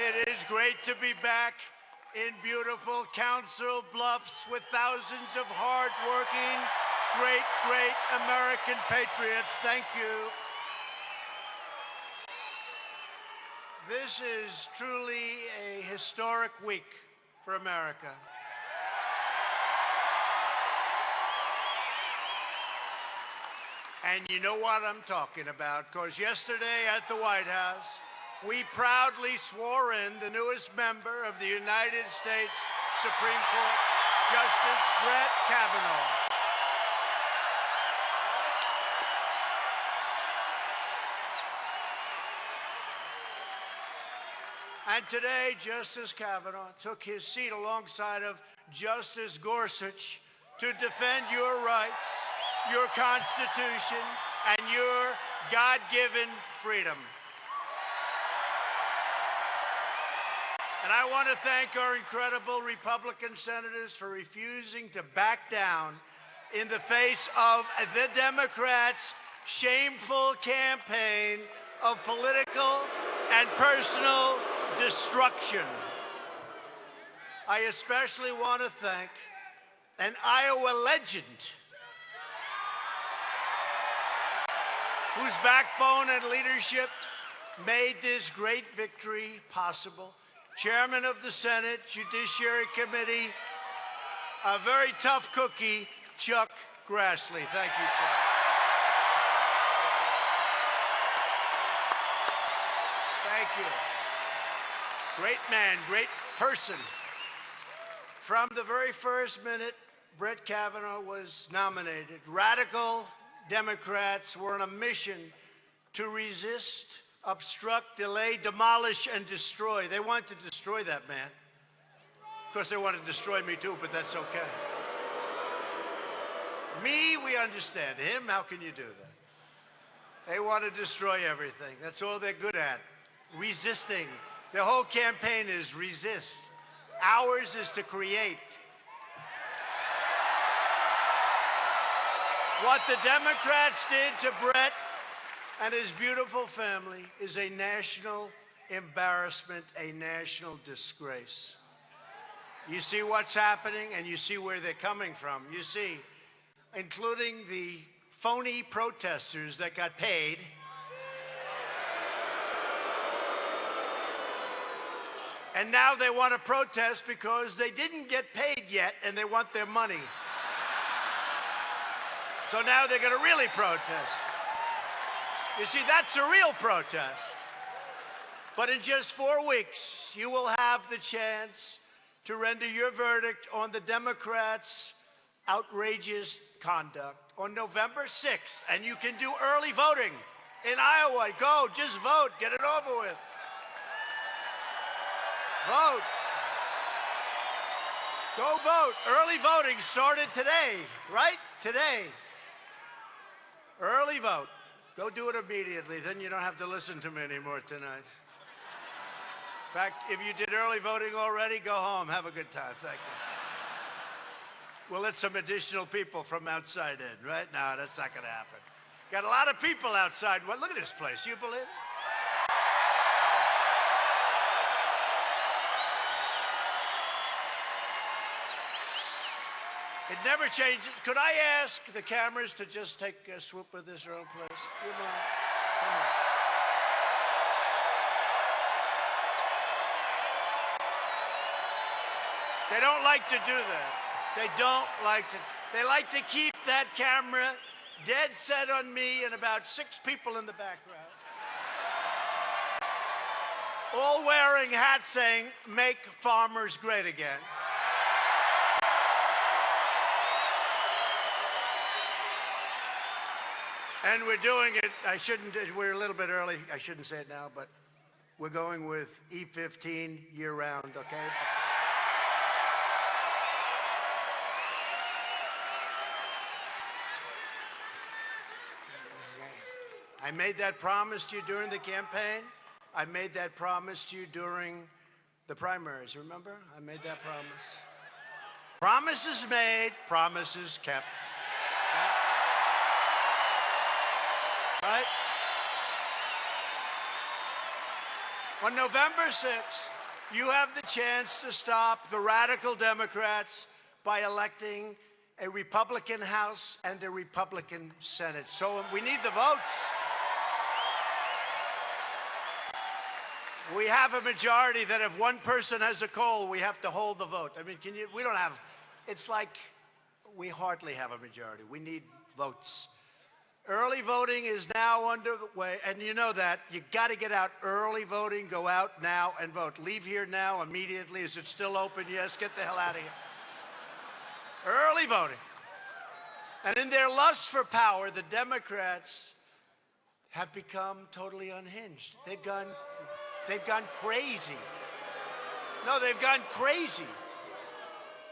It is great to be back in beautiful Council Bluffs with thousands of hard-working, great American patriots. Thank you. This is truly a historic week for America. And you know what I'm talking about, because yesterday at the White House, we proudly swore in the newest member of the United States Supreme Court, Justice Brett Kavanaugh. And today, Justice Kavanaugh took his seat alongside of Justice Gorsuch to defend your rights, your Constitution, and your God-given freedom. And I want to thank our incredible Republican senators for refusing to back down in the face of the Democrats' shameful campaign of political and personal destruction. I especially want to thank an Iowa legend whose backbone and leadership made this great victory possible. Chairman of the Senate Judiciary Committee, a very tough cookie, Chuck Grassley. Thank you, Chuck. Thank you. Great man, great person. From the very first minute Brett Kavanaugh was nominated, radical Democrats were on a mission to resist, obstruct, delay, demolish, and destroy. They wanted to destroy that man. Of course, they wanted to destroy me too, but that's okay. Me, we understand. Him, how can you do that? They want to destroy everything. That's all they're good at. Resisting. Their whole campaign is resist. Ours is to create. What the Democrats did to Brett and his beautiful family is a national embarrassment, a national disgrace. You see what's happening, and you see where they're coming from. You see, including the phony protesters that got paid. And now they want to protest because they didn't get paid yet, and they want their money. So now they're going to really protest. You see, that's a real protest. But in just 4 weeks, you will have the chance to render your verdict on the Democrats' outrageous conduct on November 6th. And you can do early voting in Iowa. Go, just vote, get it over with. Vote. Go vote. Early voting started today, right? Today. Early vote. Go do it immediately. Then you don't have to listen to me anymore tonight. In fact, if you did early voting already, go home. Have a good time. Thank you. We'll let some additional people from outside in, right? No, that's not going to happen. Got a lot of people outside. Well, look at this place. You believe it? It never changes. Could I ask the cameras to just take a swoop of this around, please? You mind? Come on. They don't like to do that. They don't like to. They like to keep that camera dead set on me and about 6 people in the background, all wearing hats saying, "Make farmers great again." And we're doing it, we're a little bit early, I shouldn't say it now, but we're going with E15 year-round, okay? I made that promise to you during the campaign. I made that promise to you during the primaries, remember? I made that promise. Promises made, promises kept. Right? On November 6th, you have the chance to stop the radical Democrats by electing a Republican House and a Republican Senate. So we need the votes. We have a majority that if one person has a cold, we have to hold the vote. I mean, we don't have, it's like we hardly have a majority. We need votes. Early voting is now underway, and you know that. You got to get out early voting. Go out now and vote. Leave here now immediately. Is it still open? Yes, get the hell out of here. Early voting. And in their lust for power, the Democrats have become totally unhinged. They've gone crazy. No, they've gone crazy.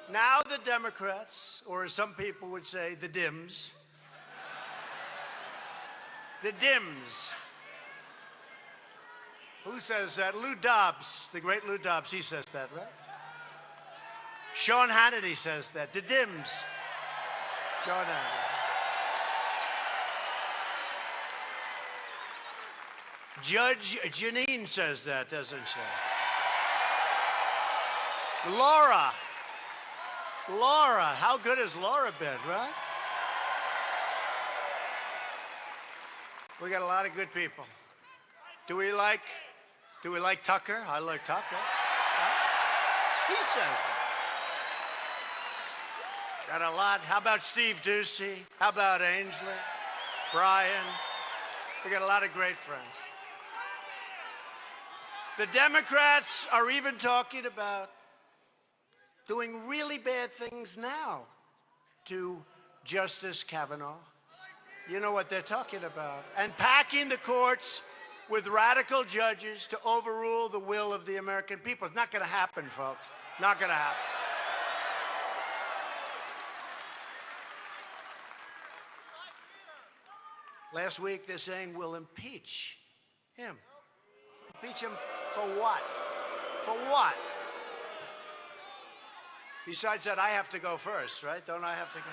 Now the Democrats, or as some people would say, the Dims, the Dims. Who says that? Lou Dobbs, the great Lou Dobbs, he says that, right? Sean Hannity says that. The Dims. Sean Hannity. Judge Janine says that, doesn't she? Laura, how good has Laura been, right? We got a lot of good people. Do we like Tucker? I like Tucker. He says that. Got a lot. How about Steve Ducey? How about Ainsley? Brian? We got a lot of great friends. The Democrats are even talking about doing really bad things now to Justice Kavanaugh. You know what they're talking about. And packing the courts with radical judges to overrule the will of the American people. It's not going to happen, folks. Not going to happen. Last week, they're saying we'll impeach him. Impeach him for what? For what? Besides that, I have to go first, right? Don't I have to go?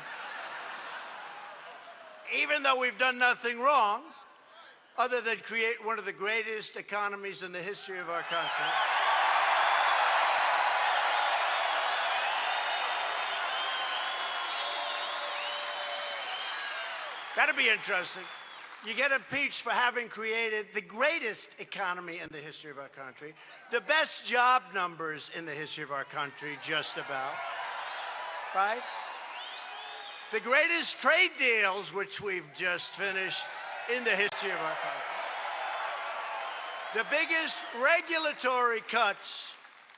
Even though we've done nothing wrong, other than create one of the greatest economies in the history of our country. That'd be interesting. You get impeached for having created the greatest economy in the history of our country, the best job numbers in the history of our country, just about, right? The greatest trade deals, which we've just finished in the history of our country. The biggest regulatory cuts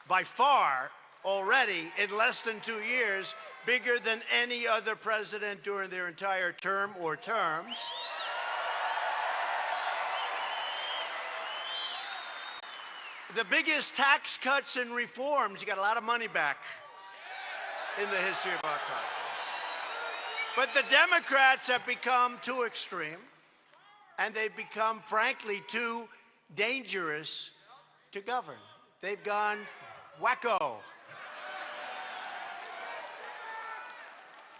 by far already in less than 2 years, bigger than any other president during their entire term or terms. The biggest tax cuts and reforms. You got a lot of money back in the history of our country. But the Democrats have become too extreme, and they've become, frankly, too dangerous to govern. They've gone wacko.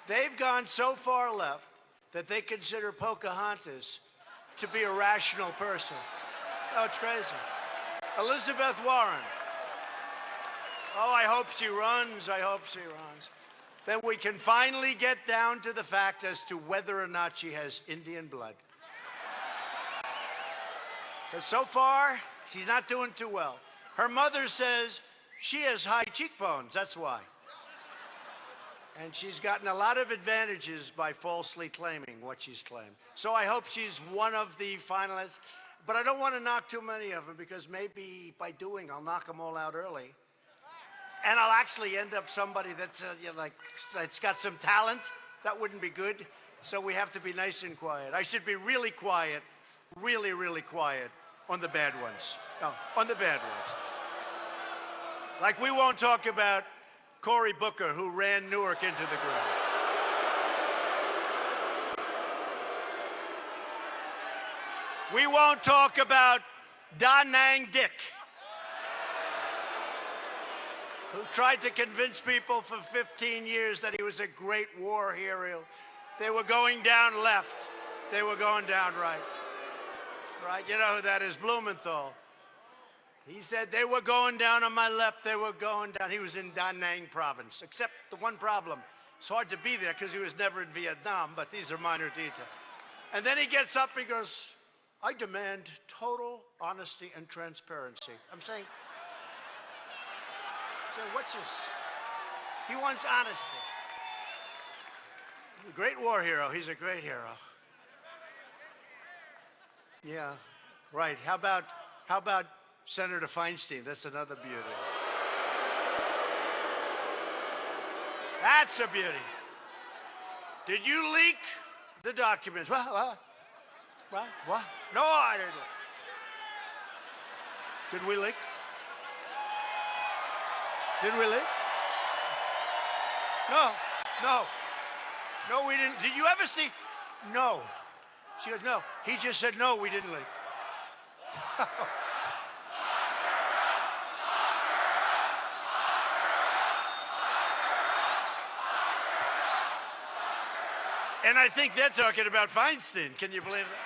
They've gone so far left that they consider Pocahontas to be a rational person. Oh, it's crazy. Elizabeth Warren. Oh, I hope she runs. I hope she runs. Then we can finally get down to the fact as to whether or not she has Indian blood. Because so far, she's not doing too well. Her mother says she has high cheekbones, that's why. And she's gotten a lot of advantages by falsely claiming what she's claimed. So I hope she's one of the finalists. But I don't want to knock too many of them, because maybe by doing, I'll knock them all out early. And I'll actually end up somebody that's it's got some talent. That wouldn't be good. So we have to be nice and quiet. I should be really quiet, really, really quiet on the bad ones. No, on the bad ones. Like we won't talk about Cory Booker, who ran Newark into the ground. We won't talk about Da Nang Dick, who tried to convince people for 15 years that he was a great war hero. They were going down left. They were going down right. Right? You know who that is? Blumenthal. He said they were going down on my left, they were going down. He was in Da Nang province, except the one problem. It's hard to be there because he was never in Vietnam, but these are minor details. And then he gets up, he goes, I demand total honesty and transparency. I'm saying, so what's this? He wants honesty. Great war hero, he's a great hero. Yeah, right. How about Senator Feinstein? That's another beauty. That's a beauty. Did you leak the documents? What? No, I didn't. Did we leak? Did we leak? No, we didn't. Did you ever see? No. She goes, no. He just said, no, we didn't leak. And I think they're talking about Feinstein. Can you believe it?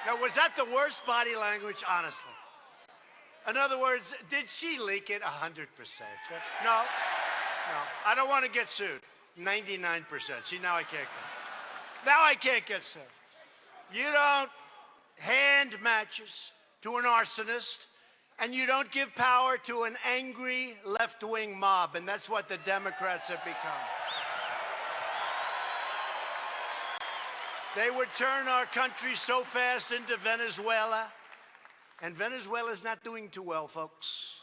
Now, was that the worst body language, honestly? In other words, did she leak it 100%? No. I don't want to get sued. 99%. See, now I can't get sued. You don't hand matches to an arsonist, and you don't give power to an angry left-wing mob, and that's what the Democrats have become. They would turn our country so fast into Venezuela, and Venezuela's not doing too well, folks.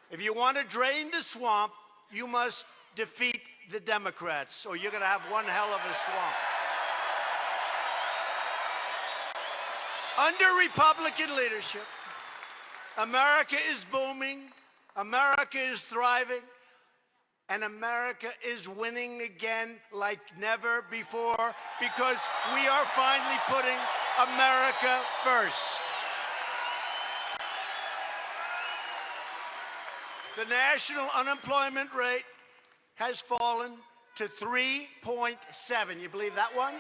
If you want to drain the swamp, you must defeat the Democrats, or you're going to have one hell of a swamp. Under Republican leadership, America is booming, America is thriving, and America is winning again like never before because we are finally putting America first. The national unemployment rate has fallen to 3.7. You believe that one?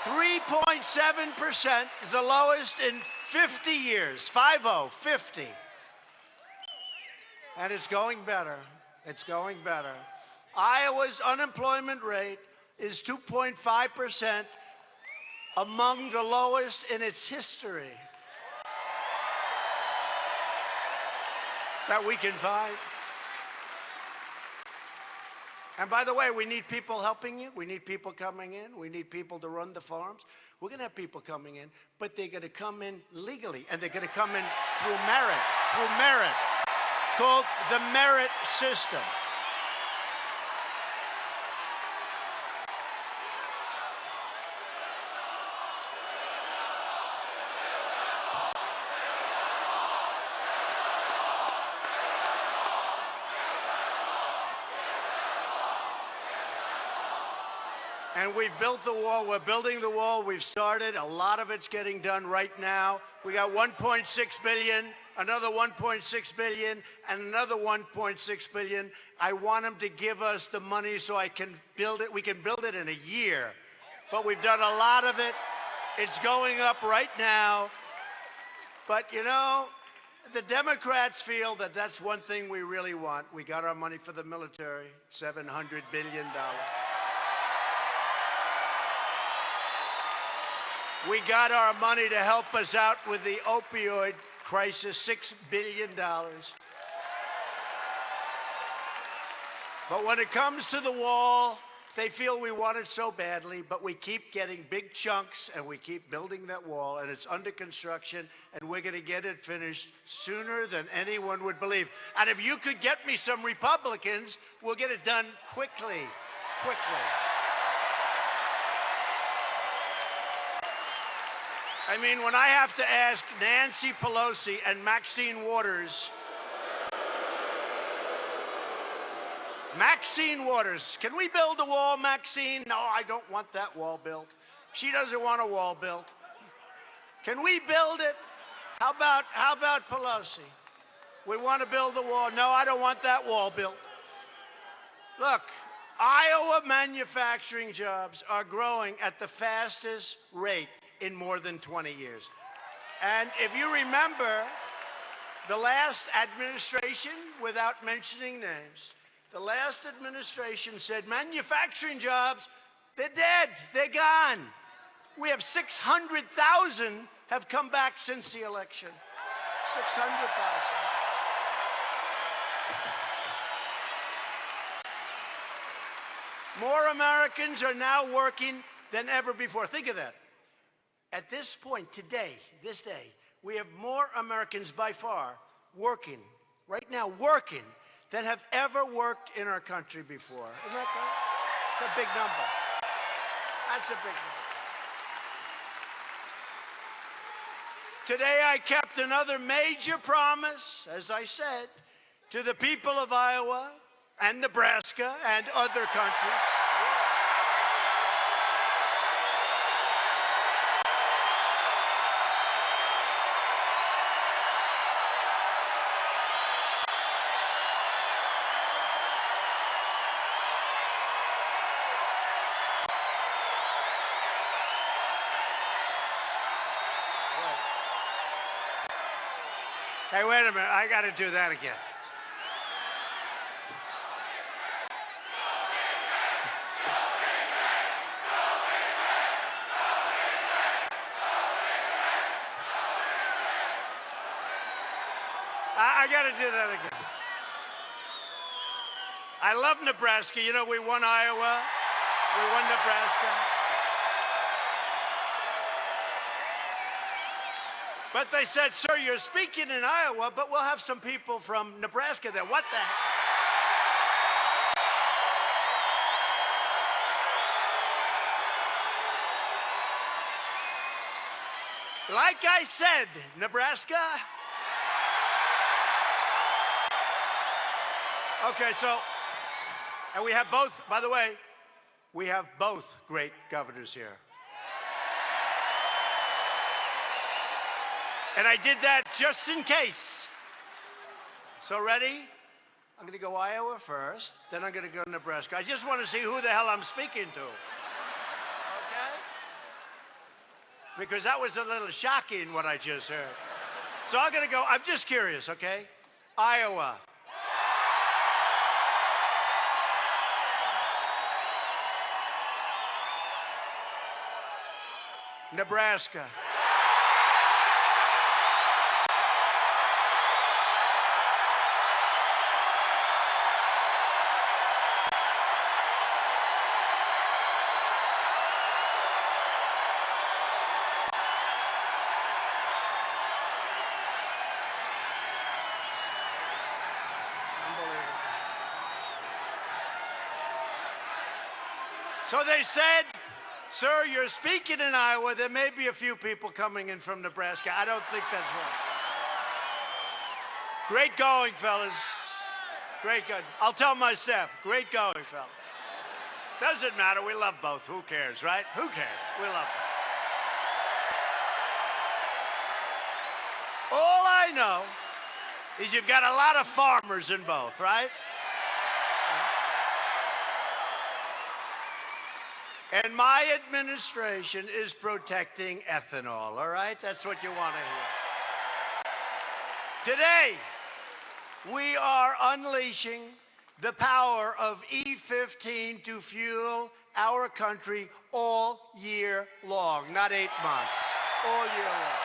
3.7%, the lowest in 50 years. 50. And it's going better. It's going better. Iowa's unemployment rate is 2.5%, among the lowest in its history that we can find. And by the way, we need people helping you. We need people coming in. We need people to run the farms. We're going to have people coming in, but they're going to come in legally, and they're going to come in through merit. It's called the merit system. And we've built the wall. We're building the wall. We've started. A lot of it's getting done right now. We got 1.6 billion, another 1.6 billion, and another 1.6 billion. I want them to give us the money so I can build it. We can build it in a year. But we've done a lot of it. It's going up right now. But, you know, the Democrats feel that that's one thing we really want. We got our money for the military, $700 billion. We got our money to help us out with the opioid crisis, $6 billion. But when it comes to the wall, they feel we want it so badly, but we keep getting big chunks, and we keep building that wall, and it's under construction, and we're going to get it finished sooner than anyone would believe. And if you could get me some Republicans, we'll get it done quickly. I mean, when I have to ask Nancy Pelosi and Maxine Waters, can we build a wall, Maxine? No, I don't want that wall built. She doesn't want a wall built. Can we build it? How about Pelosi? We want to build a wall. No, I don't want that wall built. Look, Iowa manufacturing jobs are growing at the fastest rate in more than 20 years. And if you remember, the last administration, without mentioning names, the last administration said manufacturing jobs, they're dead, they're gone. We have 600,000 have come back since the election. 600,000. More Americans are now working than ever before. Think of that. At this point, today, this day, we have more Americans by far working, right now working, than have ever worked in our country before. Isn't that right? It's a big number. That's a big number. Today I kept another major promise, as I said, to the people of Iowa and Nebraska and other countries. Hey, wait a minute, I got to do that again. I got to do that again. I love Nebraska. You know, we won Iowa. We won Nebraska. But they said, sir, you're speaking in Iowa, but we'll have some people from Nebraska there. What the heck? Like I said, Nebraska. Okay, so, and we have both, by the way, we have both great governors here. And I did that just in case. So ready? I'm going to go Iowa first, then I'm going to go Nebraska. I just want to see who the hell I'm speaking to. Okay? Because that was a little shocking what I just heard. So I'm going to go, I'm just curious, okay? Iowa. Nebraska. So they said, sir, you're speaking in Iowa. There may be a few people coming in from Nebraska. I don't think that's right. Great going, fellas. Great going. I'll tell my staff, great going, fellas. Doesn't matter. We love both. Who cares, right? Who cares? We love both. All I know is you've got a lot of farmers in both, right? And my administration is protecting ethanol, all right? That's what you want to hear. Today, we are unleashing the power of E15 to fuel our country all year long, not 8 months, all year long.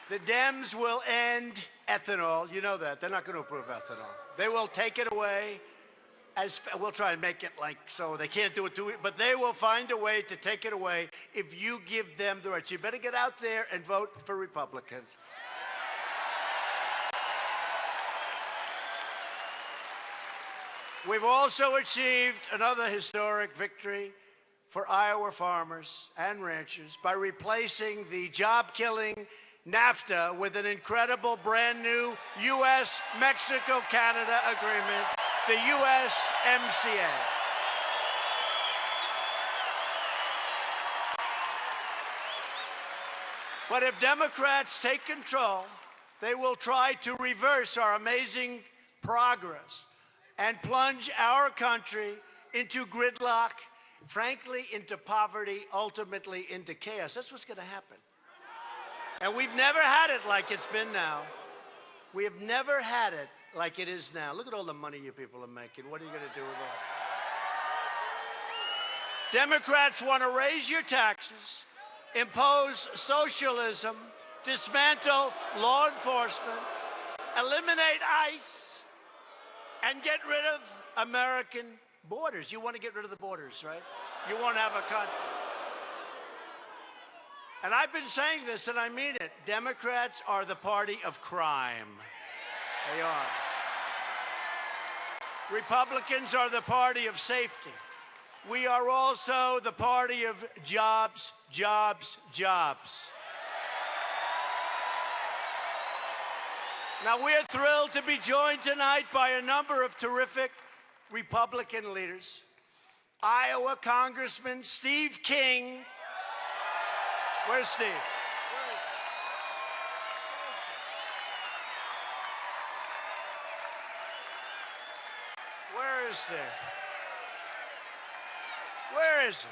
The Dems will end ethanol. You know that. They're not going to approve ethanol. They will take it away. We'll try and make it like so they can't do it to it, but they will find a way to take it away if you give them the right. So you better get out there and vote for Republicans. We've also achieved another historic victory for Iowa farmers and ranchers by replacing the job-killing NAFTA with an incredible brand new U.S.-Mexico-Canada agreement, the USMCA. But if Democrats take control, they will try to reverse our amazing progress and plunge our country into gridlock frankly, into poverty, ultimately into chaos. That's what's going to happen. And we've never had it like it's been now. We have never had it like it is now. Look at all the money you people are making. What are you going to do with all? Democrats want to raise your taxes, impose socialism, dismantle law enforcement, eliminate ICE, and get rid of American borders. You want to get rid of the borders, right? You want to have a country. And I've been saying this, and I mean it. Democrats are the party of crime. They are. Republicans are the party of safety. We are also the party of jobs, jobs, jobs. Now, we're thrilled to be joined tonight by a number of terrific Republican leaders. Iowa Congressman Steve King. Where's Steve? Where is Steve? Where is he?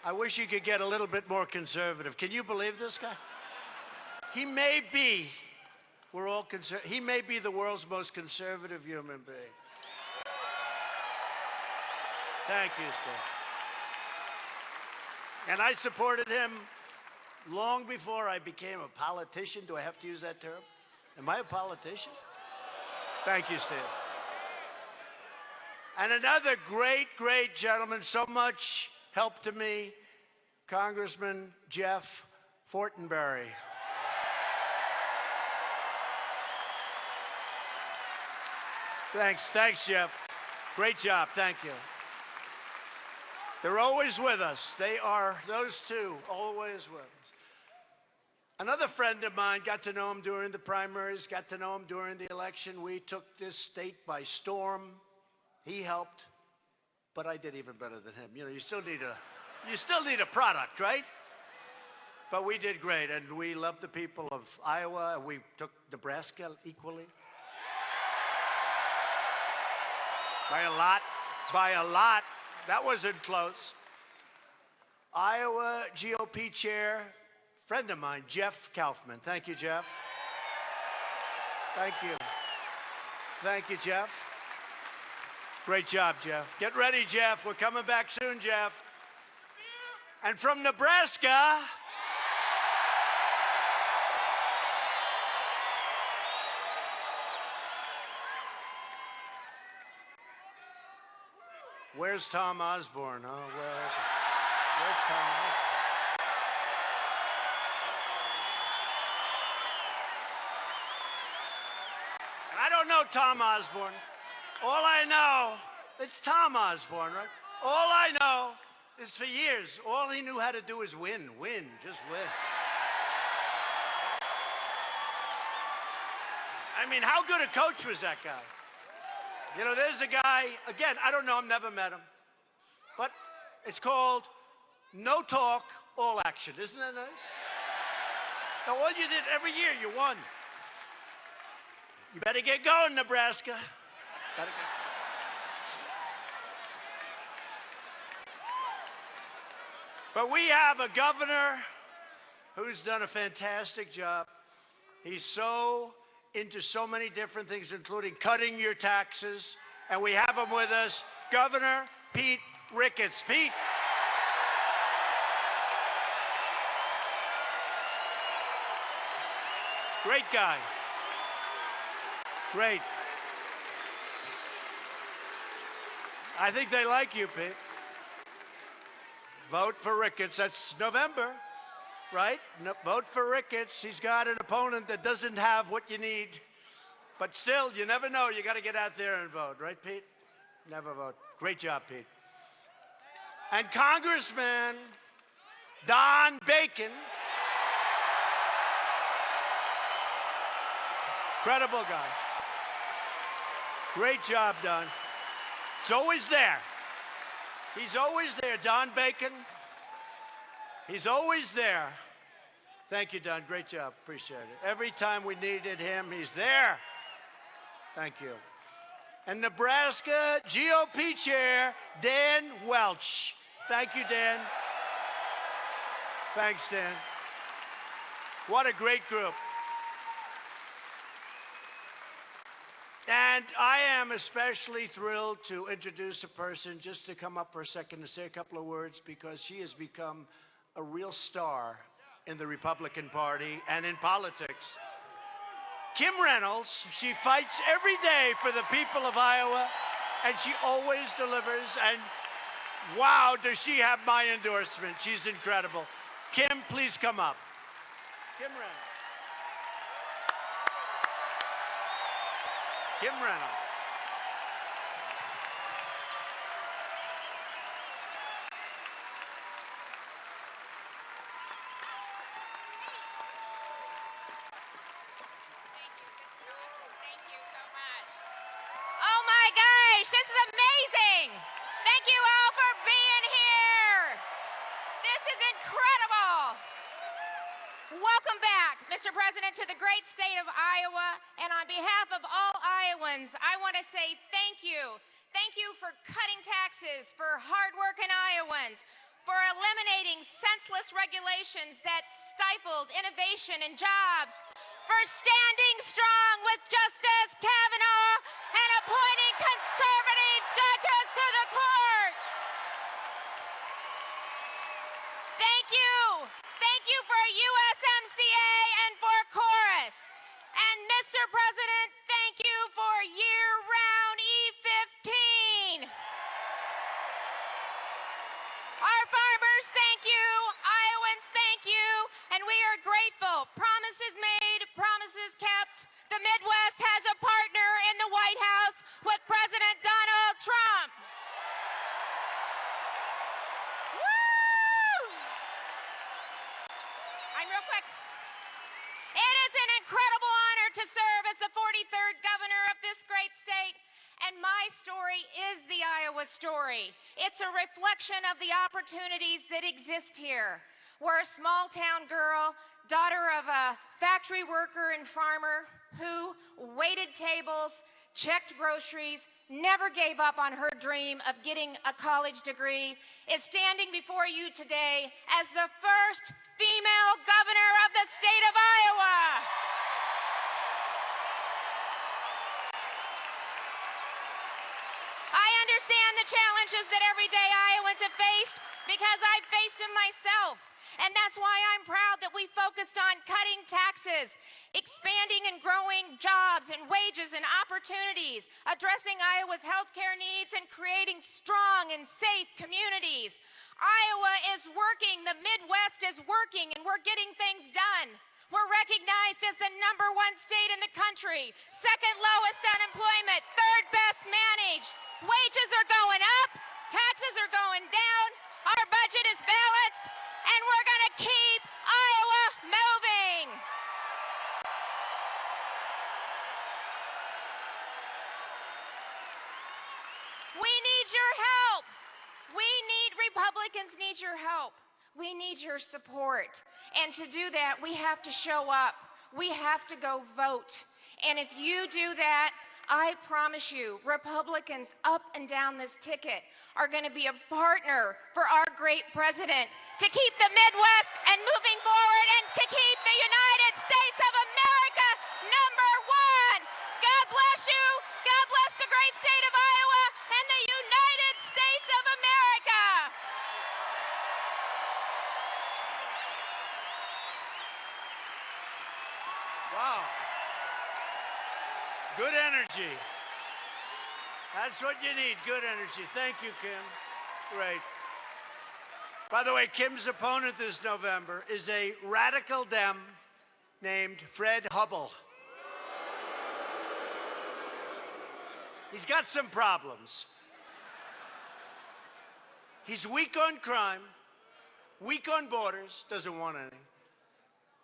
I wish he could get a little bit more conservative. Can you believe this guy? He may be, he may be the world's most conservative human being. Thank you, Steve. And I supported him long before I became a politician. Do I have to use that term? Am I a politician? Thank you, Steve. And another great, great gentleman, so much help to me, Congressman Jeff Fortenberry. Thanks, Jeff. Great job, thank you. They're always with us. They are, those two, always with us. Another friend of mine, got to know him during the primaries, got to know him during the election. We took this state by storm. He helped, but I did even better than him. You know, you still need a product, right? But we did great, and we love the people of Iowa. We took Nebraska equally. By a lot. That wasn't close. Iowa GOP chair, friend of mine, Jeff Kaufman. Thank you, Jeff. Thank you. Thank you, Jeff. Great job, Jeff. Get ready, Jeff. We're coming back soon, Jeff. And from Nebraska, where's Tom Osborne? Oh, where is he? Where's Tom Osborne? And I don't know Tom Osborne. All I know, it's Tom Osborne, right? All I know is for years, all he knew how to do is win, just win. I mean, how good a coach was that guy? You know, there's a guy, again, I don't know him, never met him, but it's called no talk, all action. Isn't that nice? Now, all you did every year, you won. You better get going, Nebraska. Better get. But we have a governor who's done a fantastic job. He's so into so many different things, including cutting your taxes. And we have him with us, Governor Pete Ricketts. Pete. Great guy. Great. I think they like you, Pete. Vote for Ricketts. That's November, right? No, vote for Ricketts. He's got an opponent that doesn't have what you need. But still, you never know. You got to get out there and vote, right, Pete? Never vote. Great job, Pete. And Congressman Don Bacon. Incredible guy. Great job, Don. He's always there. He's always there, Don Bacon. He's always there. Thank you, Don. Great job. Appreciate it. Every time we needed him, he's there. Thank you. and Nebraska GOP Chair Dan Welch. Thank you, Dan. Thanks, Dan. What a great group. And I am especially thrilled to introduce a person just to come up for a second to say a couple of words, because she has become a real star in the Republican Party and in politics. Kim Reynolds, she fights every day for the people of Iowa, and she always delivers, and wow, does she have my endorsement. She's incredible. Kim, please come up. Kim Reynolds. Kim Reynolds. Oh my gosh, this is amazing. Thank you all for being here. This is incredible. Welcome back, Mr. President, to the great state of Iowa. And on behalf of all Iowans, I want to say thank you. Thank you for cutting taxes for hardworking Iowans, for eliminating senseless regulations that stifled innovation and jobs, for standing strong with Justice Kavanaugh and appointing conservative judges to the court. Thank you. Thank you for USMCA and for Chorus. And Mr. President, thank you for year-round E15. Our farmers, thank you. Iowans, thank you. And we are grateful. Promises made, promises kept. The Midwest has a partner in the White House with President Donald Trump. Woo! I'm real quick. It is an incredible honor to serve as the 43rd governor of this great state. And my story is the Iowa story. It's a reflection of the opportunities that exist here. We're a small town girl, daughter of a factory worker and farmer who waited tables, checked groceries, never gave up on her dream of getting a college degree, is standing before you today as the first female governor of the state of Iowa. I understand the challenges that everyday Iowans have faced because I've faced them myself. And that's why I'm proud that we focused on cutting taxes, expanding and growing jobs and wages and opportunities, addressing Iowa's healthcare needs, and creating strong and safe communities. Iowa is working, the Midwest is working, and we're getting things done. We're recognized as the #1 state in the country, second lowest unemployment, third best managed. Wages are going up, taxes are going down, our budget is balanced, and we're going to keep Iowa moving. We need your help. Republicans need your help. We need your support. And to do that, we have to show up. We have to go vote. And if you do that, I promise you, Republicans up and down this ticket are going to be a partner for our great president to keep the Midwest and moving forward and to keep the United States of America #1. God bless you. God bless the great state of Iowa and the United States of America. Wow. Good energy. That's what you need, good energy. Thank you, Kim. Great. By the way, Kim's opponent this November is a radical Dem named Fred Hubbell. He's got some problems. He's weak on crime, weak on borders, doesn't want any,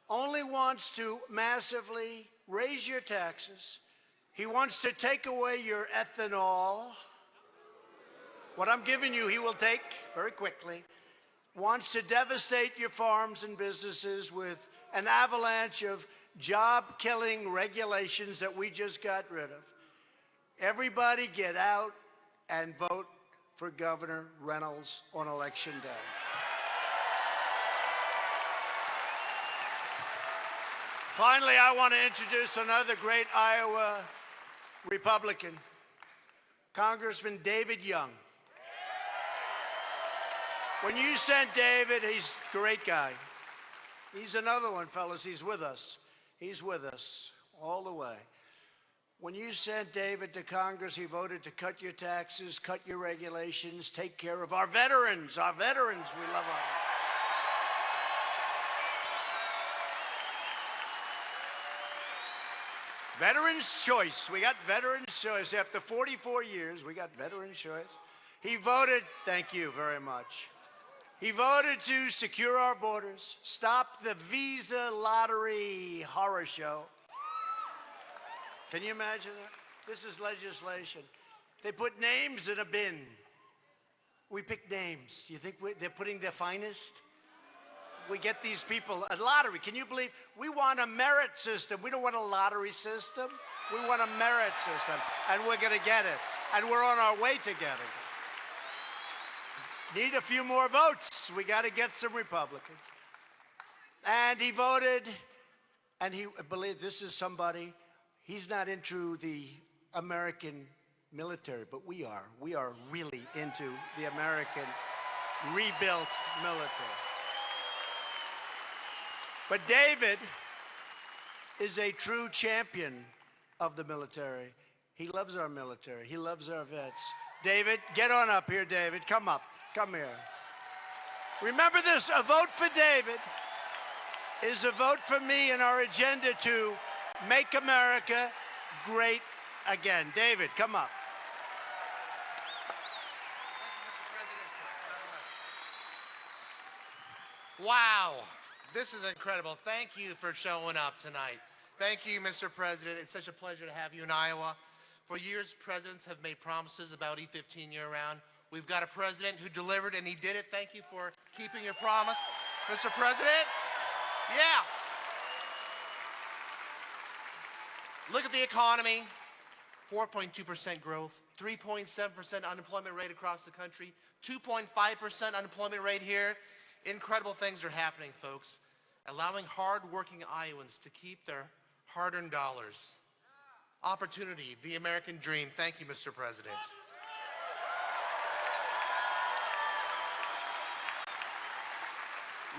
only wants to massively raise your taxes. He wants to take away your ethanol. What I'm giving you, he will take very quickly. Wants to devastate your farms and businesses with an avalanche of job-killing regulations that we just got rid of. Everybody get out and vote for Governor Reynolds on Election Day. Finally, I want to introduce another great Iowa Republican, Congressman David Young. When you sent David, he's a great guy. He's another one, fellas. He's with us. He's with us all the way. When you sent David to Congress, he voted to cut your taxes, cut your regulations, take care of our veterans. Our veterans, we love our Veterans' Choice. We got Veterans' Choice. After 44 years, we got Veterans' Choice. He voted, thank you very much. He voted to secure our borders, stop the visa lottery horror show. Can you imagine that? This is legislation. They put names in a bin. We pick names. Do you think they're putting their finest? We get these people a lottery. Can you believe? We want a merit system. We don't want a lottery system. We want a merit system, and we're going to get it. And we're on our way to getting it. Need a few more votes. We got to get some Republicans. And he voted, and he believed this is somebody, he's not into the American military, but we are. We are really into the American rebuilt military. But David is a true champion of the military. He loves our military. He loves our vets. David, get on up here, David. Come up. Come here. Remember this, a vote for David is a vote for me and our agenda to make America great again. David, come up. Wow, this is incredible. Thank you for showing up tonight. Thank you, Mr. President. It's such a pleasure to have you in Iowa. For years, presidents have made promises about E15 year-round. We've got a president who delivered, and he did it. Thank you for keeping your promise, Mr. President. Yeah. Look at the economy. 4.2% growth, 3.7% unemployment rate across the country, 2.5% unemployment rate here. Incredible things are happening, folks. Allowing hard-working Iowans to keep their hard-earned dollars. Opportunity, the American dream. Thank you, Mr. President.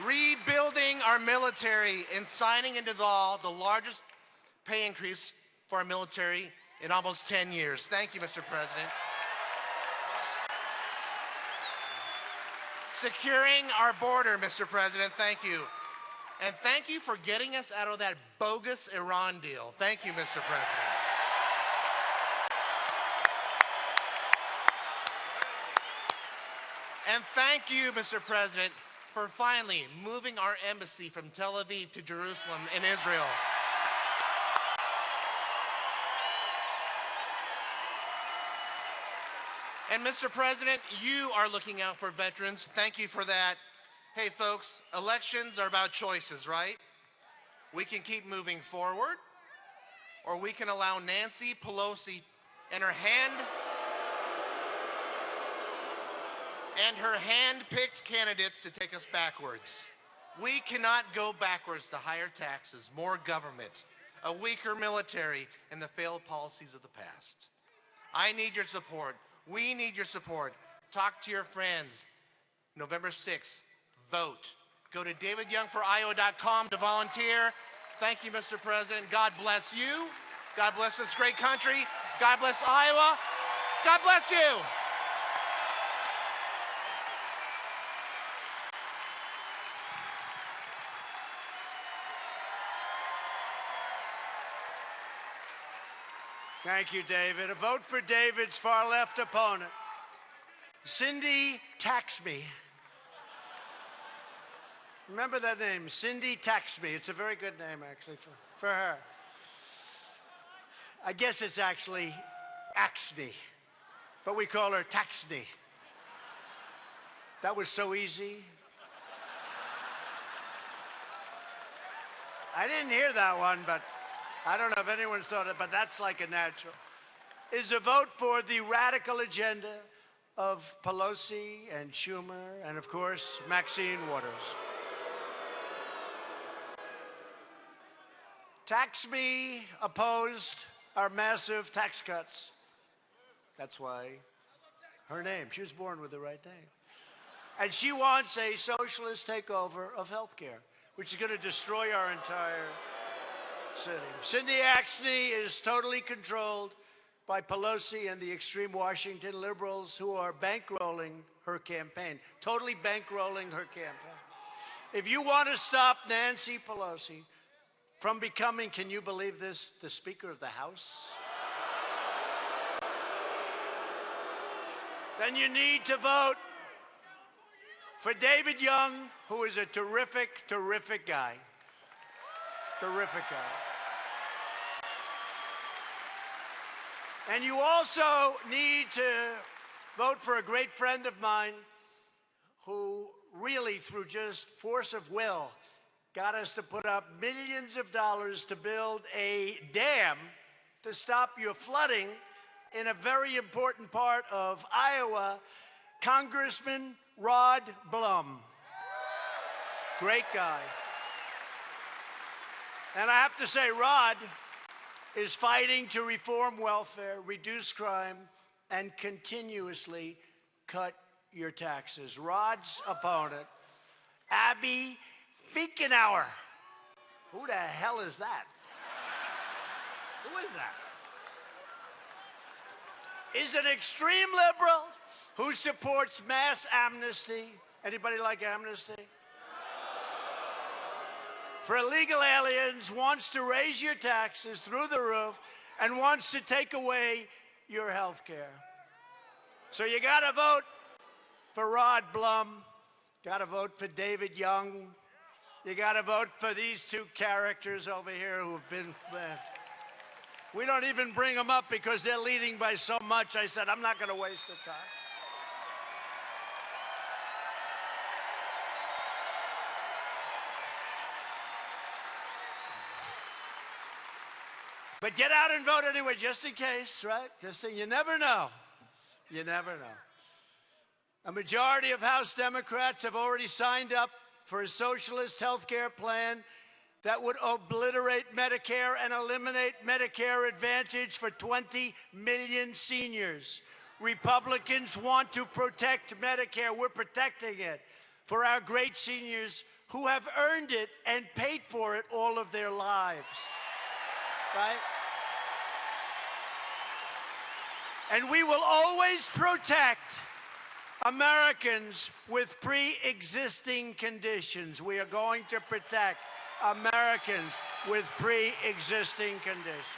Rebuilding our military and signing into law the largest pay increase for our military in almost 10 years. Thank you, Mr. President. Securing our border, Mr. President. Thank you. And thank you for getting us out of that bogus Iran deal. Thank you, Mr. President. And thank you, Mr. President, for finally moving our embassy from Tel Aviv to Jerusalem in Israel. And Mr. President, you are looking out for veterans. Thank you for that. Hey folks, elections are about choices, right? We can keep moving forward, or we can allow Nancy Pelosi and her hand-picked candidates to take us backwards. We cannot go backwards to higher taxes, more government, a weaker military, and the failed policies of the past. I need your support. We need your support. Talk to your friends. November 6th, vote. Go to davidyoungforiowa.com to volunteer. Thank you, Mr. President. God bless you. God bless this great country. God bless Iowa. God bless you. Thank you, David. A vote for David's far-left opponent, Cindy Taxme. Remember that name, Cindy Taxme. It's a very good name, actually, for her. I guess it's actually Axne, but we call her Taxne. That was so easy. I didn't hear that one, but I don't know if anyone's thought it, but that's like a natural. is a vote for the radical agenda of Pelosi and Schumer and, of course, Maxine Waters. Tax Me opposed our massive tax cuts. That's why her name, she was born with the right name. And she wants a socialist takeover of health care, which is going to destroy our entire city. Cindy Axne is totally controlled by Pelosi and the extreme Washington liberals who are bankrolling her campaign, totally bankrolling her campaign. If you want to stop Nancy Pelosi from becoming, can you believe this, the Speaker of the House, then you need to vote for David Young, who is a terrific, terrific guy. Terrific guy. And you also need to vote for a great friend of mine who really, through just force of will, got us to put up millions of dollars to build a dam to stop your flooding in a very important part of Iowa, Congressman Rod Blum. Great guy. And I have to say, Rod is fighting to reform welfare, reduce crime, and continuously cut your taxes. Rod's opponent, Abby Finkenauer. Who the hell is that? Who is that? Is an extreme liberal who supports mass amnesty. Anybody like amnesty? For illegal aliens, wants to raise your taxes through the roof, and wants to take away your health care. So you got to vote for Rod Blum. Got to vote for David Young. You got to vote for these two characters over here who've been there. We don't even bring them up because they're leading by so much. I said, I'm not going to waste the time. But get out and vote anyway, just in case, right? Just so you never know. You never know. A majority of House Democrats have already signed up for a socialist health care plan that would obliterate Medicare and eliminate Medicare Advantage for 20 million seniors. Republicans want to protect Medicare. We're protecting it for our great seniors who have earned it and paid for it all of their lives. Right? And we will always protect Americans with pre-existing conditions. We are going to protect Americans with pre-existing conditions.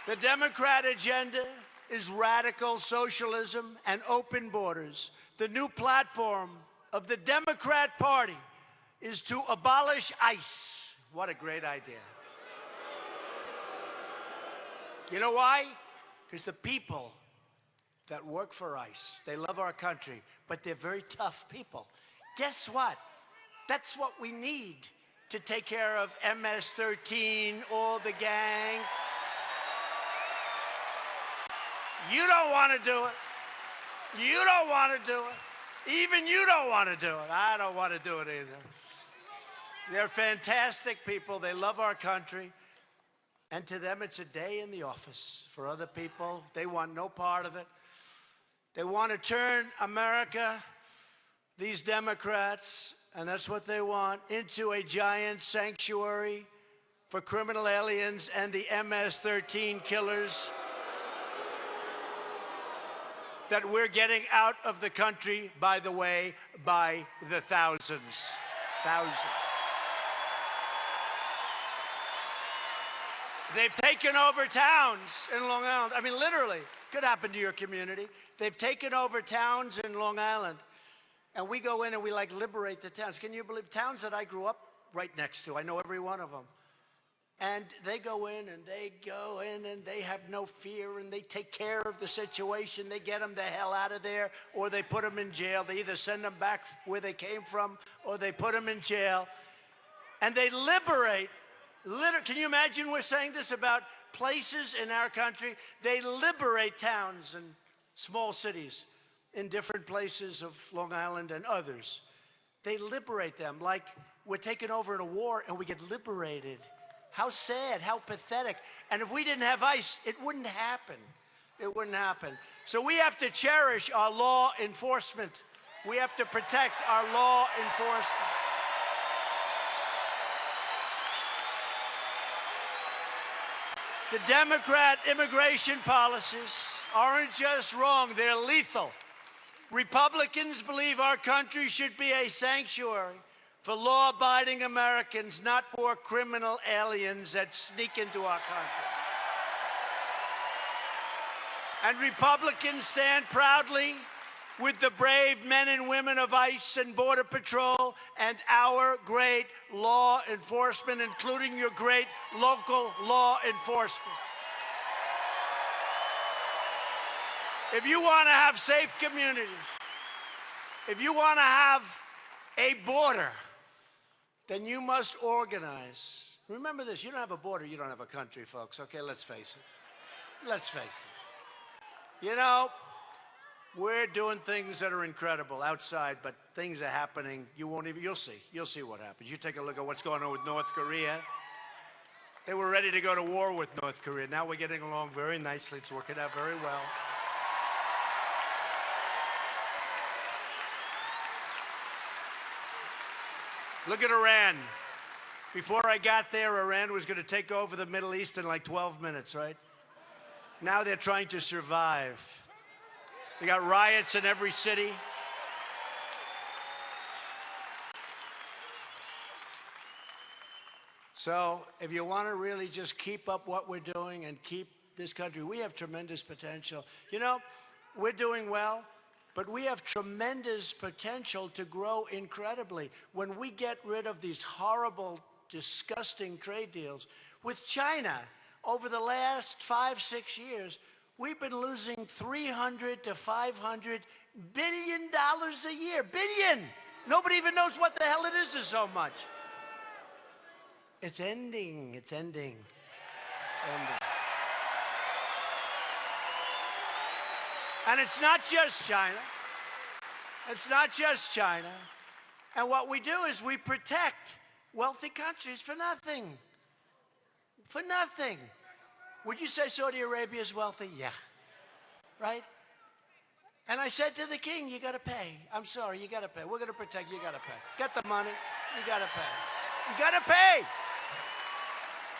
The Democrat agenda is radical socialism and open borders. The new platform of the Democrat Party is to abolish ICE. What a great idea. You know why? Because the people that work for ICE, they love our country, but they're very tough people. Guess what? That's what we need to take care of MS-13, all the gangs. You don't want to do it. You don't want to do it. Even you don't want to do it. I don't want to do it either. They're fantastic people. They love our country. And to them, it's a day in the office. For other people, they want no part of it. They want to turn America, these Democrats, and that's what they want, into a giant sanctuary for criminal aliens and the MS-13 killers that we're getting out of the country, by the way, by the thousands. Thousands. They've taken over towns in Long Island. I mean, literally, could happen to your community. They've taken over towns in Long Island, and we go in and we liberate the towns. Can you believe towns that I grew up right next to? I know every one of them. And they go in and they have no fear, and they take care of the situation. They get them the hell out of there, or they put them in jail. They either send them back where they came from, or they put them in jail. And they liberate. Can you imagine we're saying this about places in our country, they liberate towns and small cities in different places of Long Island and others. They liberate them like we're taken over in a war and we get liberated. How sad, how pathetic. And if we didn't have ICE, it wouldn't happen. It wouldn't happen. So we have to cherish our law enforcement. We have to protect our law enforcement. The Democrat immigration policies aren't just wrong, they're lethal. Republicans believe our country should be a sanctuary for law-abiding Americans, not for criminal aliens that sneak into our country. And Republicans stand proudly with the brave men and women of ICE and Border Patrol and our great law enforcement, including your great local law enforcement. If you want to have safe communities, if you want to have a border, then you must organize. Remember this, you don't have a border, you don't have a country, folks. Okay, let's face it. Let's face it. You know, we're doing things that are incredible outside, but things are happening. You'll see what happens. You take a look at what's going on with North Korea. They were ready to go to war with North Korea. Now we're getting along very nicely. It's working out very well. Look at Iran. Before I got there, Iran was going to take over the Middle East in like 12 minutes, right? Now they're trying to survive. We got riots in every city. So if you want to really just keep up what we're doing and keep this country, we have tremendous potential. You know, we're doing well, but we have tremendous potential to grow incredibly. When we get rid of these horrible, disgusting trade deals with China, over the last 5-6 years, we've been losing $300 to $500 billion a year. Billion! Nobody even knows what the hell it is so much. It's ending. It's ending. It's ending. And it's not just China. It's not just China. And what we do is we protect wealthy countries for nothing. For nothing. Would you say Saudi Arabia is wealthy? Yeah. Right? And I said to the king, you got to pay. I'm sorry, you got to pay. We're going to protect you, got to pay. Get the money, you got to pay. You got to pay.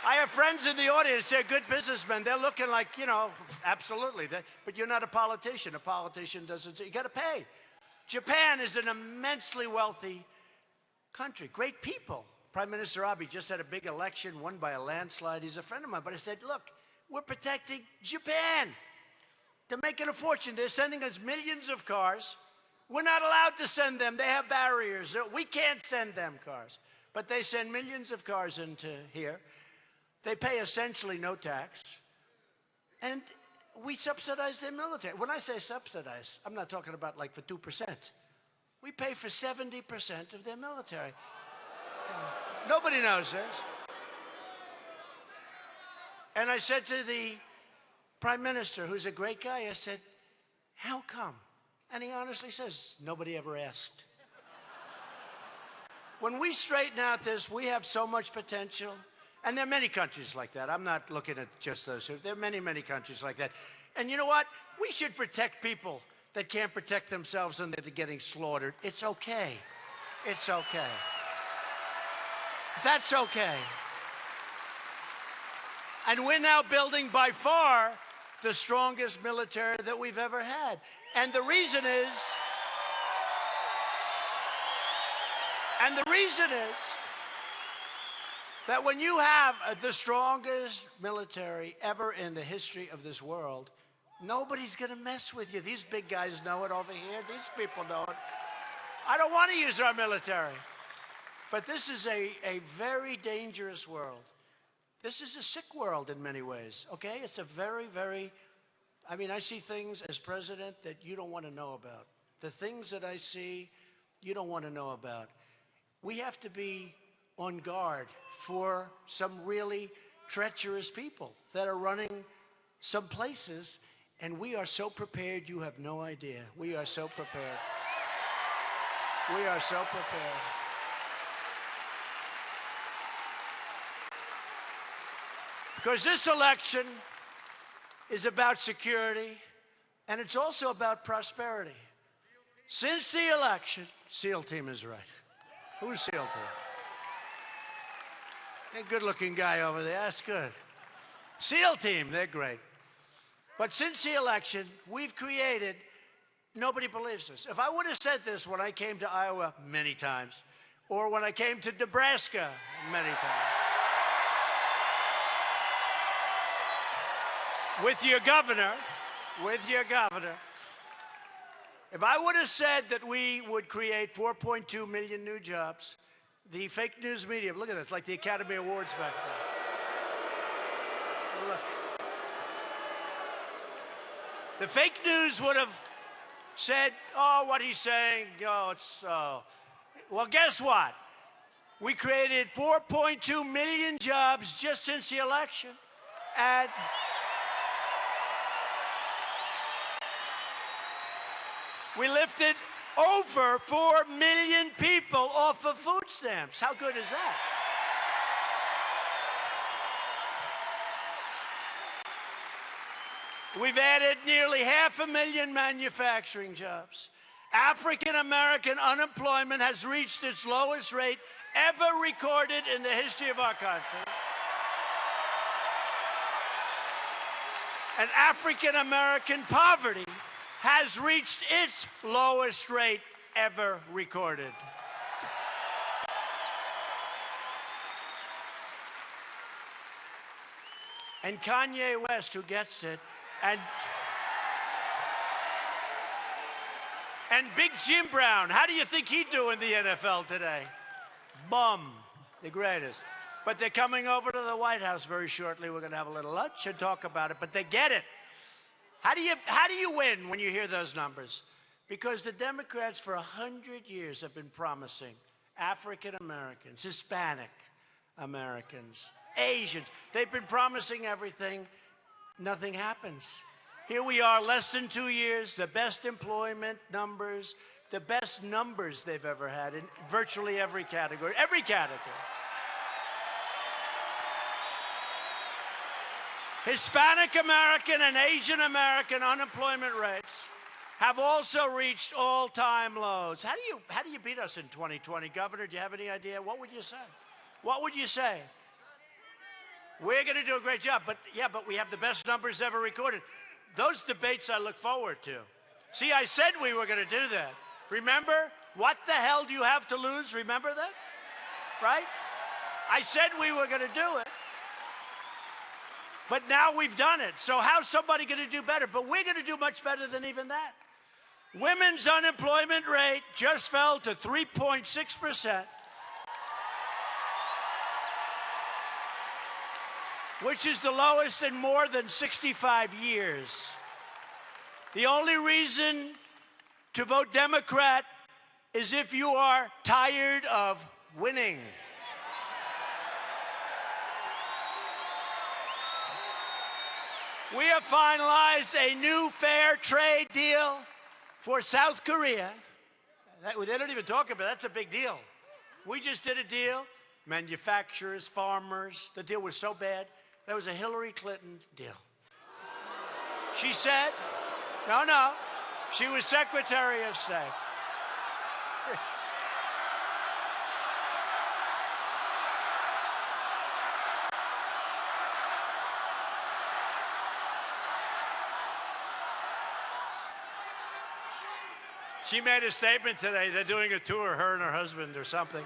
I have friends in the audience, they're good businessmen. They're looking like, you know, absolutely. But you're not a politician. A politician doesn't say, you got to pay. Japan is an immensely wealthy country. Great people. Prime Minister Abe just had a big election, won by a landslide. He's a friend of mine. But I said, look, we're protecting Japan. They're making a fortune. They're sending us millions of cars. We're not allowed to send them. They have barriers. We can't send them cars. But they send millions of cars into here. They pay essentially no tax. And we subsidize their military. When I say subsidize, I'm not talking about like for 2%. We pay for 70% of their military. Nobody knows this. And I said to the Prime Minister, who's a great guy, I said, how come? And he honestly says, nobody ever asked. When we straighten out this, we have so much potential. And there are many countries like that. I'm not looking at just those. There are many, many countries like that. And you know what? We should protect people that can't protect themselves and that are getting slaughtered. It's okay. It's okay. That's okay. And we're now building by far the strongest military that we've ever had. And the reason is that when you have the strongest military ever in the history of this world, nobody's going to mess with you. These big guys know it over here. These people know it. I don't want to use our military. But this is a very dangerous world. This is a sick world in many ways, okay? It's a very, very, I mean, I see things as president that you don't want to know about. The things that I see, you don't want to know about. We have to be on guard for some really treacherous people that are running some places, and we are so prepared, you have no idea. We are so prepared. We are so prepared. Because this election is about security, and it's also about prosperity. Since the election, SEAL team is right. Who's SEAL team? A good-looking guy over there, that's good. SEAL team, they're great. But since the election, we've created, nobody believes this. If I would have said this when I came to Iowa many times, or when I came to Nebraska many times, with your governor, if I would have said that we would create 4.2 million new jobs, the fake news media, look at this, like the Academy Awards back there. Look. The fake news would have said, oh, what he's saying, well, guess what? We created 4.2 million jobs just since the election. And we lifted over 4 million people off of food stamps. How good is that? We've added nearly 500,000 manufacturing jobs. African American unemployment has reached its lowest rate ever recorded in the history of our country. And African American poverty has reached its lowest rate ever recorded. And Kanye West, who gets it, and Big Jim Brown, how do you think he'd do in the NFL today? Bum, the greatest. But they're coming over to the White House very shortly. We're going to have a little lunch and talk about it, but they get it. How do you win when you hear those numbers? Because the Democrats for 100 years have been promising African Americans, Hispanic Americans, Asians. They've been promising everything. Nothing happens. Here we are, less than 2 years, the best employment numbers, the best numbers they've ever had in virtually every category. Every category. Hispanic American and Asian American unemployment rates have also reached all-time lows. How do you beat us in 2020, Governor? Do you have any idea? What would you say? What would you say? We're going to do a great job, but we have the best numbers ever recorded. Those debates I look forward to. See, I said we were going to do that. Remember? What the hell do you have to lose? Remember that? Right? I said we were going to do it. But now we've done it. So how's somebody going to do better? But we're going to do much better than even that. Women's unemployment rate just fell to 3.6%. Which is the lowest in more than 65 years. The only reason to vote Democrat is if you are tired of winning. We have finalized a new fair trade deal for South Korea. They don't even talk about it. That's a big deal. We just did a deal. Manufacturers, farmers. The deal was so bad. That was a Hillary Clinton deal. She said, no, she was Secretary of State. She made a statement today. They're doing a tour, her and her husband or something.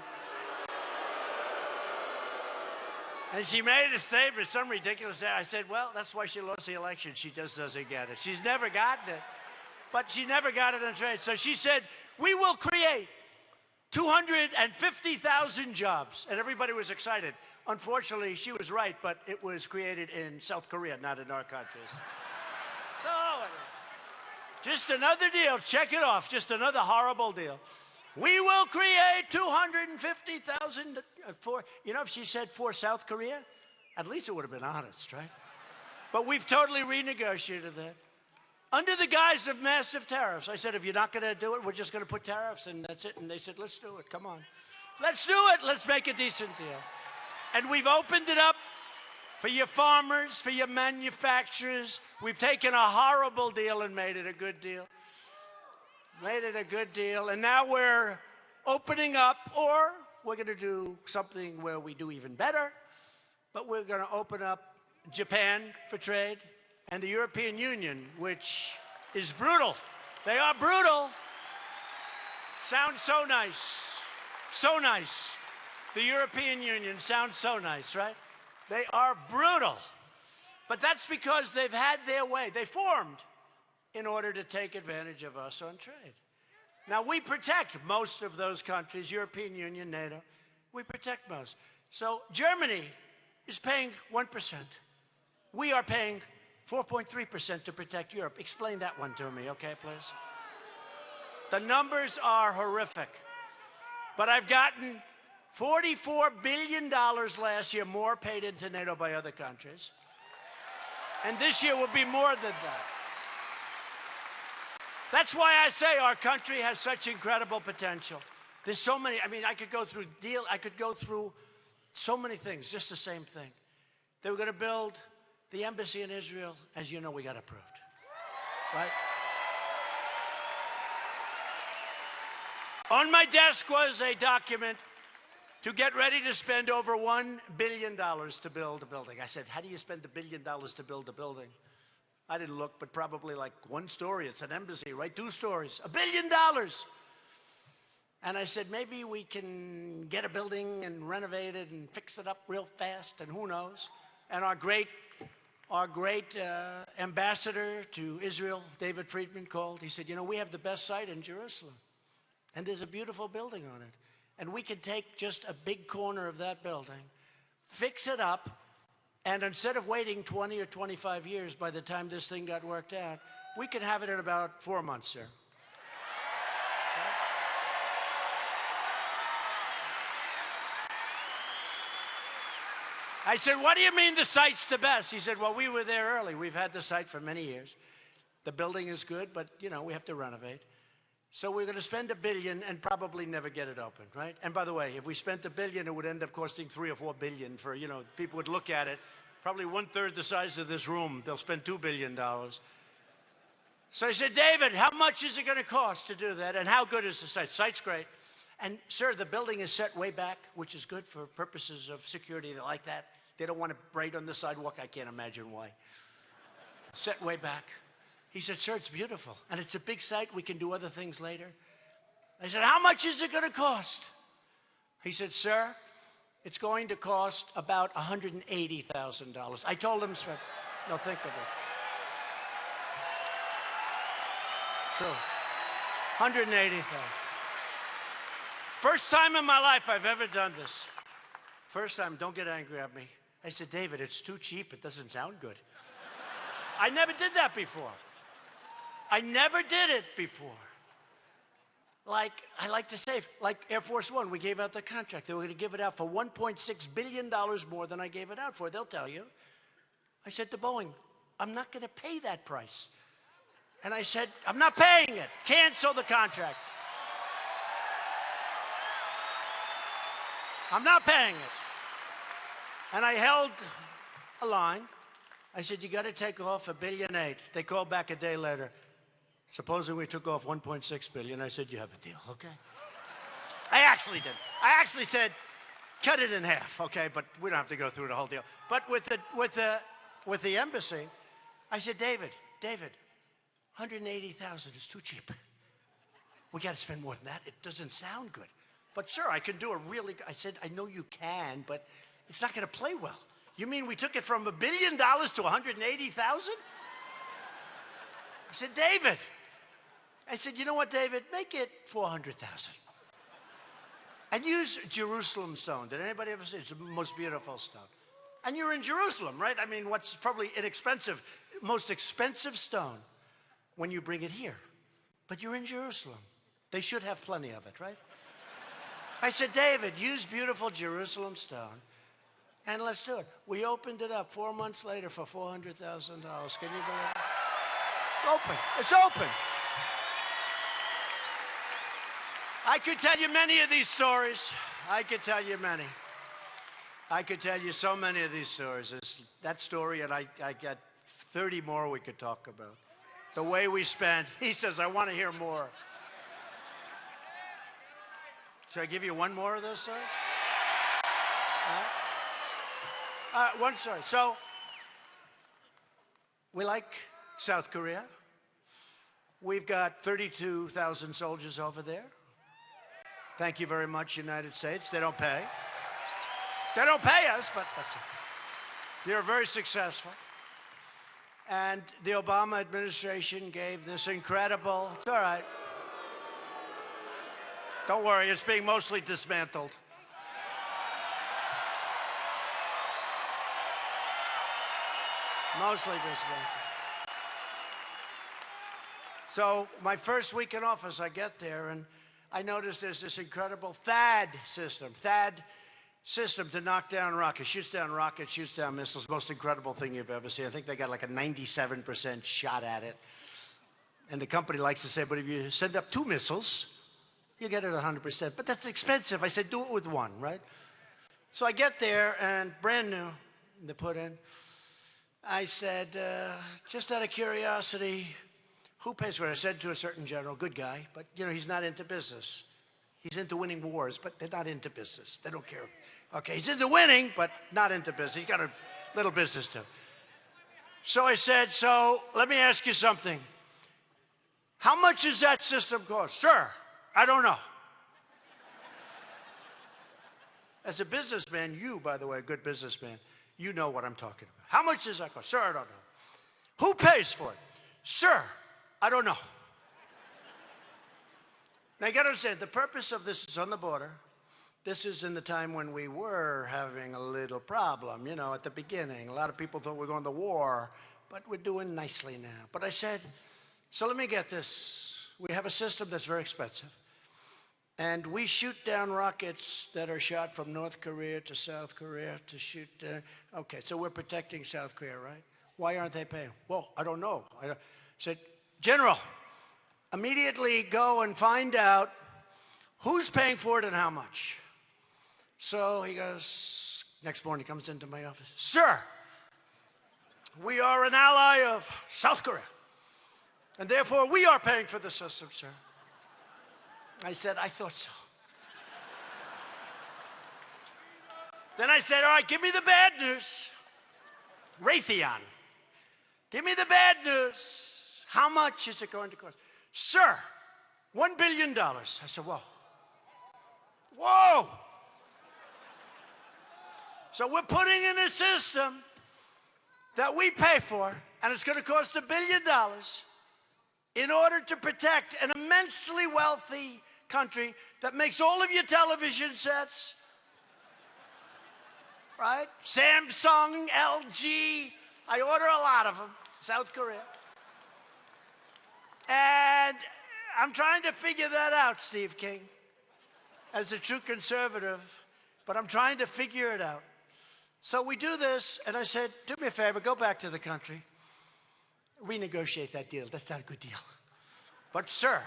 And she made a statement, some ridiculous. I said, well, that's why she lost the election. She just doesn't get it. She's never gotten it. But she never got it on trade. So she said, we will create 250,000 jobs. And everybody was excited. Unfortunately, she was right, but it was created in South Korea, not in our countries. So, just another deal. Check it off. Just another horrible deal. We will create 250,000 for, if she said for South Korea, At least it would have been honest, right? But we've totally renegotiated that. Under the guise of massive tariffs. I said, if you're not going to do it, we're just going to put tariffs and that's it. And they said, let's do it. Come on. Let's do it. Let's make a decent deal. And we've opened it up for your farmers, for your manufacturers. We've taken a horrible deal and made it a good deal. Made it a good deal. And now we're opening up, or we're going to do something where we do even better. But we're going to open up Japan for trade and the European Union, which is brutal. They are brutal. Sounds so nice. So nice. The European Union sounds so nice, right? They are brutal. But that's because they've had their way. They formed in order to take advantage of us on trade. Now, we protect most of those countries, European Union, NATO. We protect most. So Germany is paying 1%. We are paying 4.3% to protect Europe. Explain that one to me, okay, please? The numbers are horrific. But I've gotten $44 billion last year, more paid into NATO by other countries. And this year will be more than that. That's why I say our country has such incredible potential. There's so many, I mean, I could go through so many things, just the same thing. They were going to build the embassy in Israel. As you know, we got approved, right? On my desk was a document to get ready to spend over $1 billion to build a building. I said, how do you spend $1 billion to build a building? I didn't look, but probably like 1 story. It's an embassy, right? 2 stories. $1 billion. And I said, maybe we can get a building and renovate it and fix it up real fast, and who knows? And our great ambassador to Israel, David Friedman, called. He said, you know, we have the best site in Jerusalem, and there's a beautiful building on it. And we could take just a big corner of that building, fix it up, and instead of waiting 20 or 25 years by the time this thing got worked out, we could have it in about 4 months, sir. I said, what do you mean the site's the best? He said, well, we were there early. We've had the site for many years. The building is good, but, you know, we have to renovate. So we're going to spend $1 billion and probably never get it open, right? And by the way, if we spent $1 billion, it would end up costing $3 or $4 billion for, you know, people would look at it. Probably 1/3 the size of this room. They'll spend $2 billion. So I said, David, how much is it going to cost to do that? And how good is the site? Site's great. And, sir, the building is set way back, which is good for purposes of security. They like that. They don't want it right on the sidewalk. I can't imagine why. Set way back. He said, sir, it's beautiful. And it's a big site. We can do other things later. I said, how much is it going to cost? He said, sir, it's going to cost about $180,000. I told him, no, think of it. True. $180,000. First time in my life I've ever done this. First time, don't get angry at me. I said, David, it's too cheap. It doesn't sound good. I never did that before. I never did it before. Like, I like to say, like Air Force One, we gave out the contract. They were going to give it out for $1.6 billion more than I gave it out for. They'll tell you. I said to Boeing, I'm not going to pay that price. And I said, I'm not paying it. Cancel the contract. I'm not paying it. And I held a line. I said, you got to take off $1.8 billion. They called back a day later. Supposing we took off $1.6 billion. I said, you have a deal, okay? I actually did. I actually said, cut it in half, okay? But we don't have to go through the whole deal. But with the embassy, I said, David, $180,000 is too cheap. We got to spend more than that. It doesn't sound good. But sir, I can do a really, I said, I know you can, but it's not going to play well. You mean we took it from $1 billion to $180,000? I said, David. I said, you know what, David? Make it $400,000. And use Jerusalem stone. Did anybody ever see it? It's the most beautiful stone. And you're in Jerusalem, right? I mean, what's probably most expensive stone when you bring it here. But you're in Jerusalem. They should have plenty of it, right? I said, David, use beautiful Jerusalem stone. And let's do it. We opened it up 4 months later for $400,000. Can you believe it? Open. It's open. I could tell you many of these stories. I could tell you many. I could tell you so many of these stories. It's that story, and I got 30 more we could talk about. The way we spent. He says, I want to hear more. Should I give you one more of those stories? One story. So, we like South Korea. We've got 32,000 soldiers over there. Thank you very much, United States. They don't pay. They don't pay us, but that's it. They're very successful. And the Obama administration gave this incredible, it's all right. Don't worry, it's being mostly dismantled. Mostly dismantled. So my first week in office, I get there, and I noticed there's this incredible THAAD system to knock down rockets. Shoots down rockets, shoots down missiles. Most incredible thing you've ever seen. I think they got like a 97% shot at it. And the company likes to say, but if you send up 2 missiles, you get it 100%. But that's expensive. I said, do it with 1, right? So I get there, and brand new, they put in. I said, just out of curiosity, who pays for it? I said to a certain general, good guy, but you know, he's not into business. He's into winning wars, but they're not into business. They don't care. Okay, he's into winning, but not into business. He's got a little business too. So I said, so let me ask you something. How much does that system cost? Sir, I don't know. As a businessman, you, by the way, a good businessman, you know what I'm talking about. How much does that cost? Sir, I don't know. Who pays for it? Sir, I don't know. Now, you got to understand, the purpose of this is on the border. This is in the time when we were having a little problem, you know, at the beginning. A lot of people thought we were going to war, but we're doing nicely now. But I said, so let me get this. We have a system that's very expensive. And we shoot down rockets that are shot from North Korea to South Korea to shoot. Okay, so we're protecting South Korea, right? Why aren't they paying? Well, I don't know. I said, General, immediately go and find out who's paying for it and how much. So he goes, next morning he comes into my office. Sir, we are an ally of South Korea, and therefore we are paying for the system, sir. I said, I thought so. Then I said, all right, give me the bad news. Raytheon, give me the bad news. How much is it going to cost? Sir, $1 billion. I said, whoa. Whoa. So we're putting in a system that we pay for, and it's going to cost $1 billion in order to protect an immensely wealthy country that makes all of your television sets, right? Samsung, LG, I order a lot of them, South Korea. And I'm trying to figure that out, Steve King, as a true conservative, but I'm trying to figure it out. So we do this, and I said, do me a favor, go back to the country, renegotiate that deal. That's not a good deal. But sir,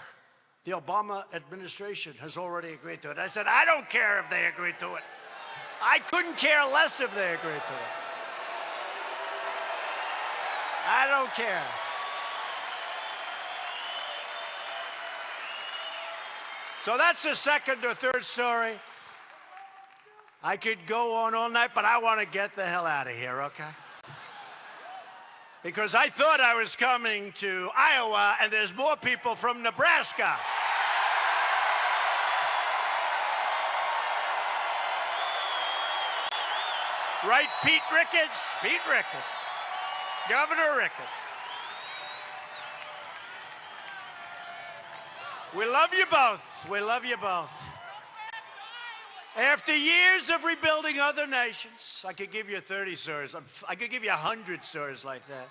the Obama administration has already agreed to it. I said, I don't care if they agreed to it. I couldn't care less if they agreed to it. I don't care. So that's the second or third story. I could go on all night, but I want to get the hell out of here, okay? Because I thought I was coming to Iowa, and there's more people from Nebraska. Right, Pete Ricketts? Pete Ricketts. Governor Ricketts. We love you both. We love you both. After years of rebuilding other nations, I could give you 30 stories. I could give you 100 stories like that.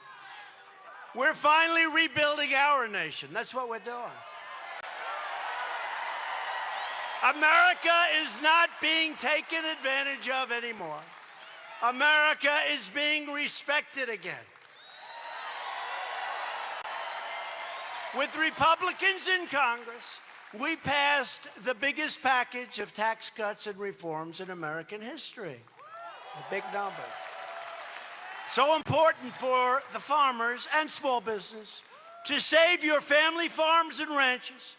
We're finally rebuilding our nation. That's what we're doing. America is not being taken advantage of anymore. America is being respected again. With Republicans in Congress, we passed the biggest package of tax cuts and reforms in American history. A big number. So important for the farmers and small business to save your family farms and ranches.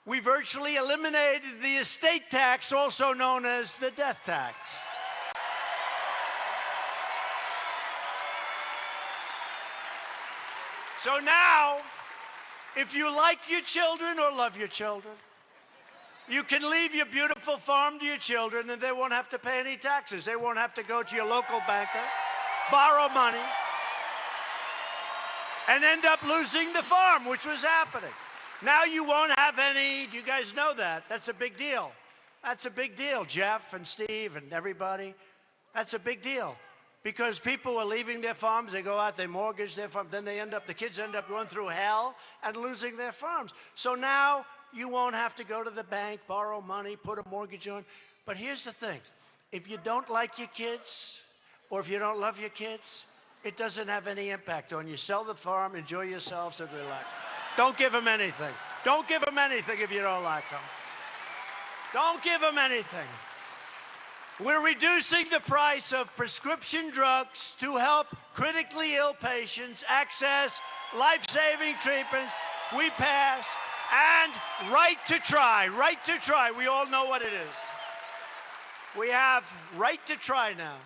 We virtually eliminated the estate tax, also known as the death tax. So now, if you like your children or love your children, you can leave your beautiful farm to your children and they won't have to pay any taxes. They won't have to go to your local banker, borrow money, and end up losing the farm, which was happening. Now you won't have any, do you guys know that? That's a big deal. That's a big deal, Jeff and Steve and everybody. That's a big deal. Because people were leaving their farms, they go out, they mortgage their farm, then the kids end up going through hell and losing their farms. So now you won't have to go to the bank, borrow money, put a mortgage on. But here's the thing, if you don't like your kids, or if you don't love your kids, it doesn't have any impact on you. Sell the farm, enjoy yourselves, and relax. Don't give them anything. Don't give them anything if you don't like them. Don't give them anything. We're reducing the price of prescription drugs to help critically ill patients access life-saving treatments. We pass, and right to try, right to try. We all know what it is. We have right to try now.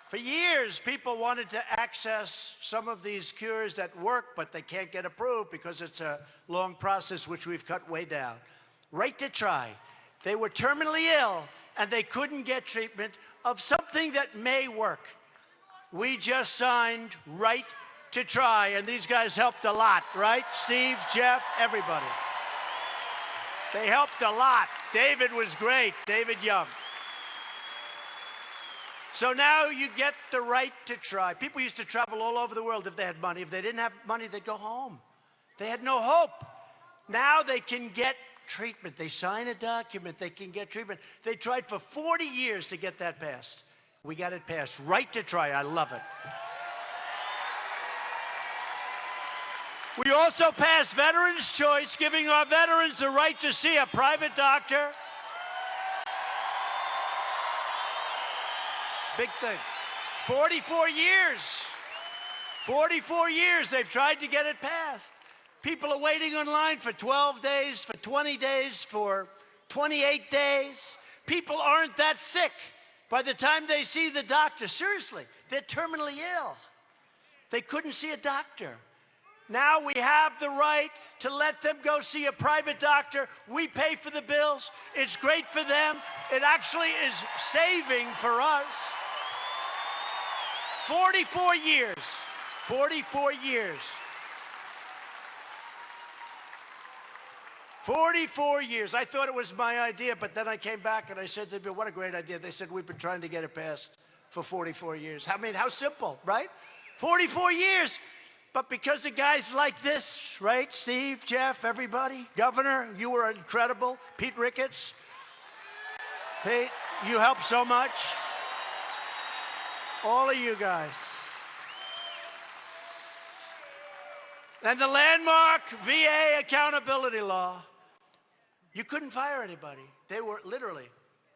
For years, people wanted to access some of these cures that work, but they can't get approved because it's a long process, which we've cut way down. Right to try. They were terminally ill, and they couldn't get treatment of something that may work. We just signed right to try, and these guys helped a lot, right? Steve, Jeff, everybody. They helped a lot. David was great, David Young. So now you get the right to try. People used to travel all over the world if they had money. If they didn't have money, they'd go home. They had no hope. Now they can get treatment. They sign a document, they can get treatment. They tried for 40 years to get that passed. We got it passed. Right to try. I love it. We also passed Veterans' Choice, giving our veterans the right to see a private doctor. Big thing. 44 years. 44 years they've tried to get it passed. People are waiting online for 12 days, for 20 days, for 28 days. People aren't that sick by the time they see the doctor. Seriously, they're terminally ill. They couldn't see a doctor. Now we have the right to let them go see a private doctor. We pay for the bills. It's great for them. It actually is saving for us. 44 years. 44 years. 44 years. I thought it was my idea, but then I came back and I said to them, what a great idea. They said, we've been trying to get it passed for 44 years. I mean, how simple, right? 44 years. But because of guys like this, right? Steve, Jeff, everybody, Governor, you were incredible. Pete Ricketts. Pete, you helped so much. All of you guys. And the landmark VA accountability law. You couldn't fire anybody. They were literally,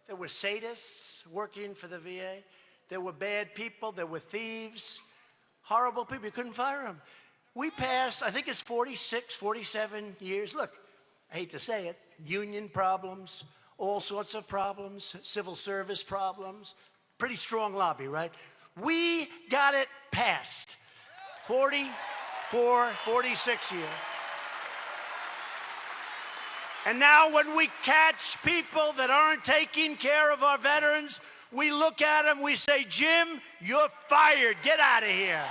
there were sadists working for the VA. There were bad people. There were thieves, horrible people. You couldn't fire them. We passed, I think it's 46, 47 years. Look, I hate to say it, union problems, all sorts of problems, civil service problems. Pretty strong lobby, right? We got it passed. 44, 46 years. And now when we catch people that aren't taking care of our veterans, we look at them, we say, Jim, you're fired. Get out of here.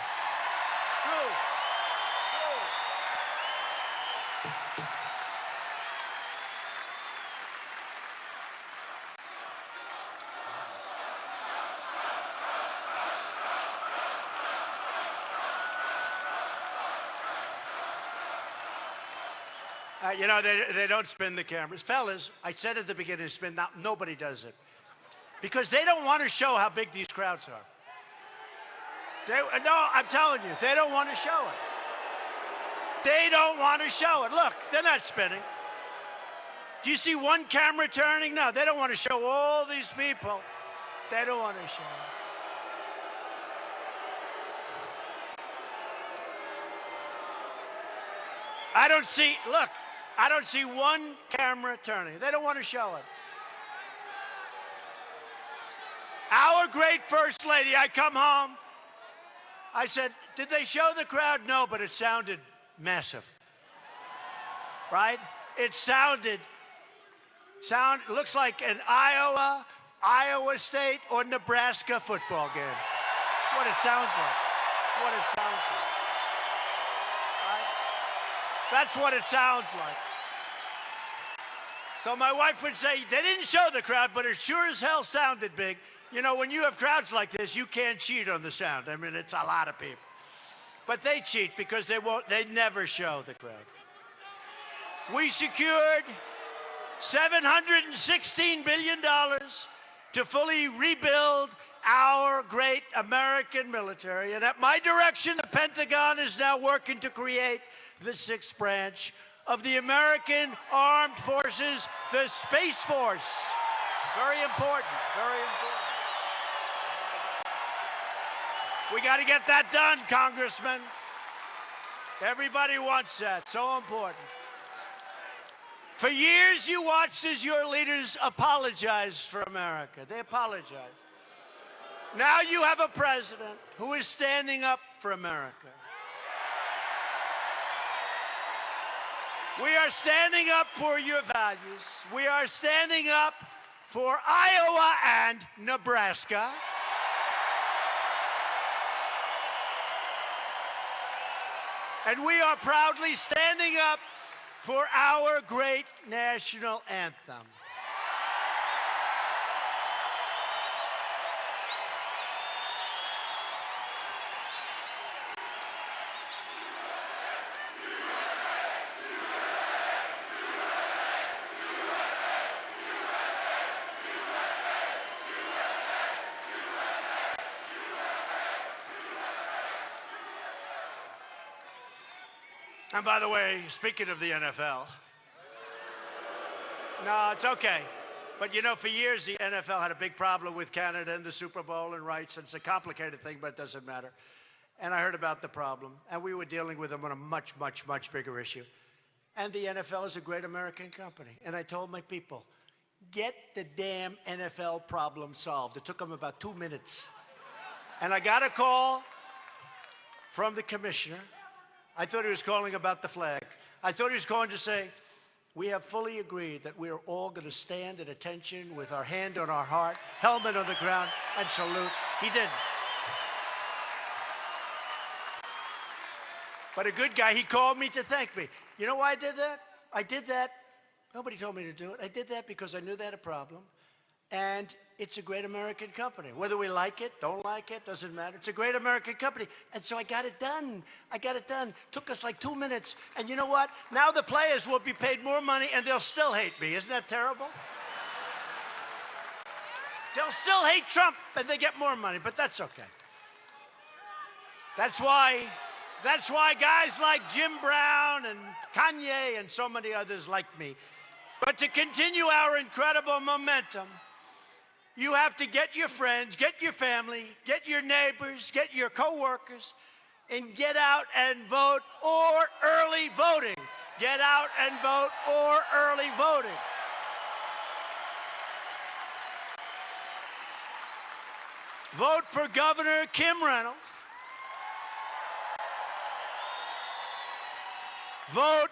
It's true. You know, they don't spin the cameras. Fellas, I said at the beginning, spin. Now, nobody does it. Because they don't want to show how big these crowds are. No, I'm telling you, they don't want to show it. They don't want to show it. Look, they're not spinning. Do you see one camera turning? No, they don't want to show all these people. They don't want to show it. I don't see one camera turning. They don't want to show it. Our great First Lady, I come home, I said, did they show the crowd? No, but it sounded massive. Right? It looks like an Iowa State or Nebraska football game. That's what it sounds like. That's what it sounds like. Right? That's what it sounds like. So my wife would say, they didn't show the crowd, but it sure as hell sounded big. You know, when you have crowds like this, you can't cheat on the sound. I mean, it's a lot of people. But they cheat because they never show the crowd. We secured $716 billion to fully rebuild our great American military. And at my direction, the Pentagon is now working to create the sixth branch of the American Armed Forces, the Space Force. Very important, very important. We got to get that done, Congressman. Everybody wants that, so important. For years, you watched as your leaders apologized for America. They apologized. Now you have a president who is standing up for America. We are standing up for your values. We are standing up for Iowa and Nebraska. And we are proudly standing up for our great national anthem. And by the way, speaking of the NFL, no, it's okay. But you know, for years, the NFL had a big problem with Canada and the Super Bowl and rights. And it's a complicated thing, but it doesn't matter. And I heard about the problem. And we were dealing with them on a much, much, much bigger issue. And the NFL is a great American company. And I told my people, get the damn NFL problem solved. It took them about 2 minutes. And I got a call from the commissioner. I thought he was calling about the flag. I thought he was calling to say, we have fully agreed that we are all going to stand at attention with our hand on our heart, helmet on the ground, and salute. He didn't. But a good guy, he called me to thank me. You know why I did that? I did that. Nobody told me to do it. I did that because I knew they had a problem. And it's a great American company. Whether we like it, don't like it, doesn't matter. It's a great American company. And so I got it done. I got it done. Took us like 2 minutes. And you know what? Now the players will be paid more money and they'll still hate me. Isn't that terrible? They'll still hate Trump and they get more money, but that's okay. That's why guys like Jim Brown and Kanye and so many others like me. But to continue our incredible momentum, you have to get your friends, get your family, get your neighbors, get your coworkers, and get out and vote or early voting. Get out and vote or early voting. Vote for Governor Kim Reynolds. Vote.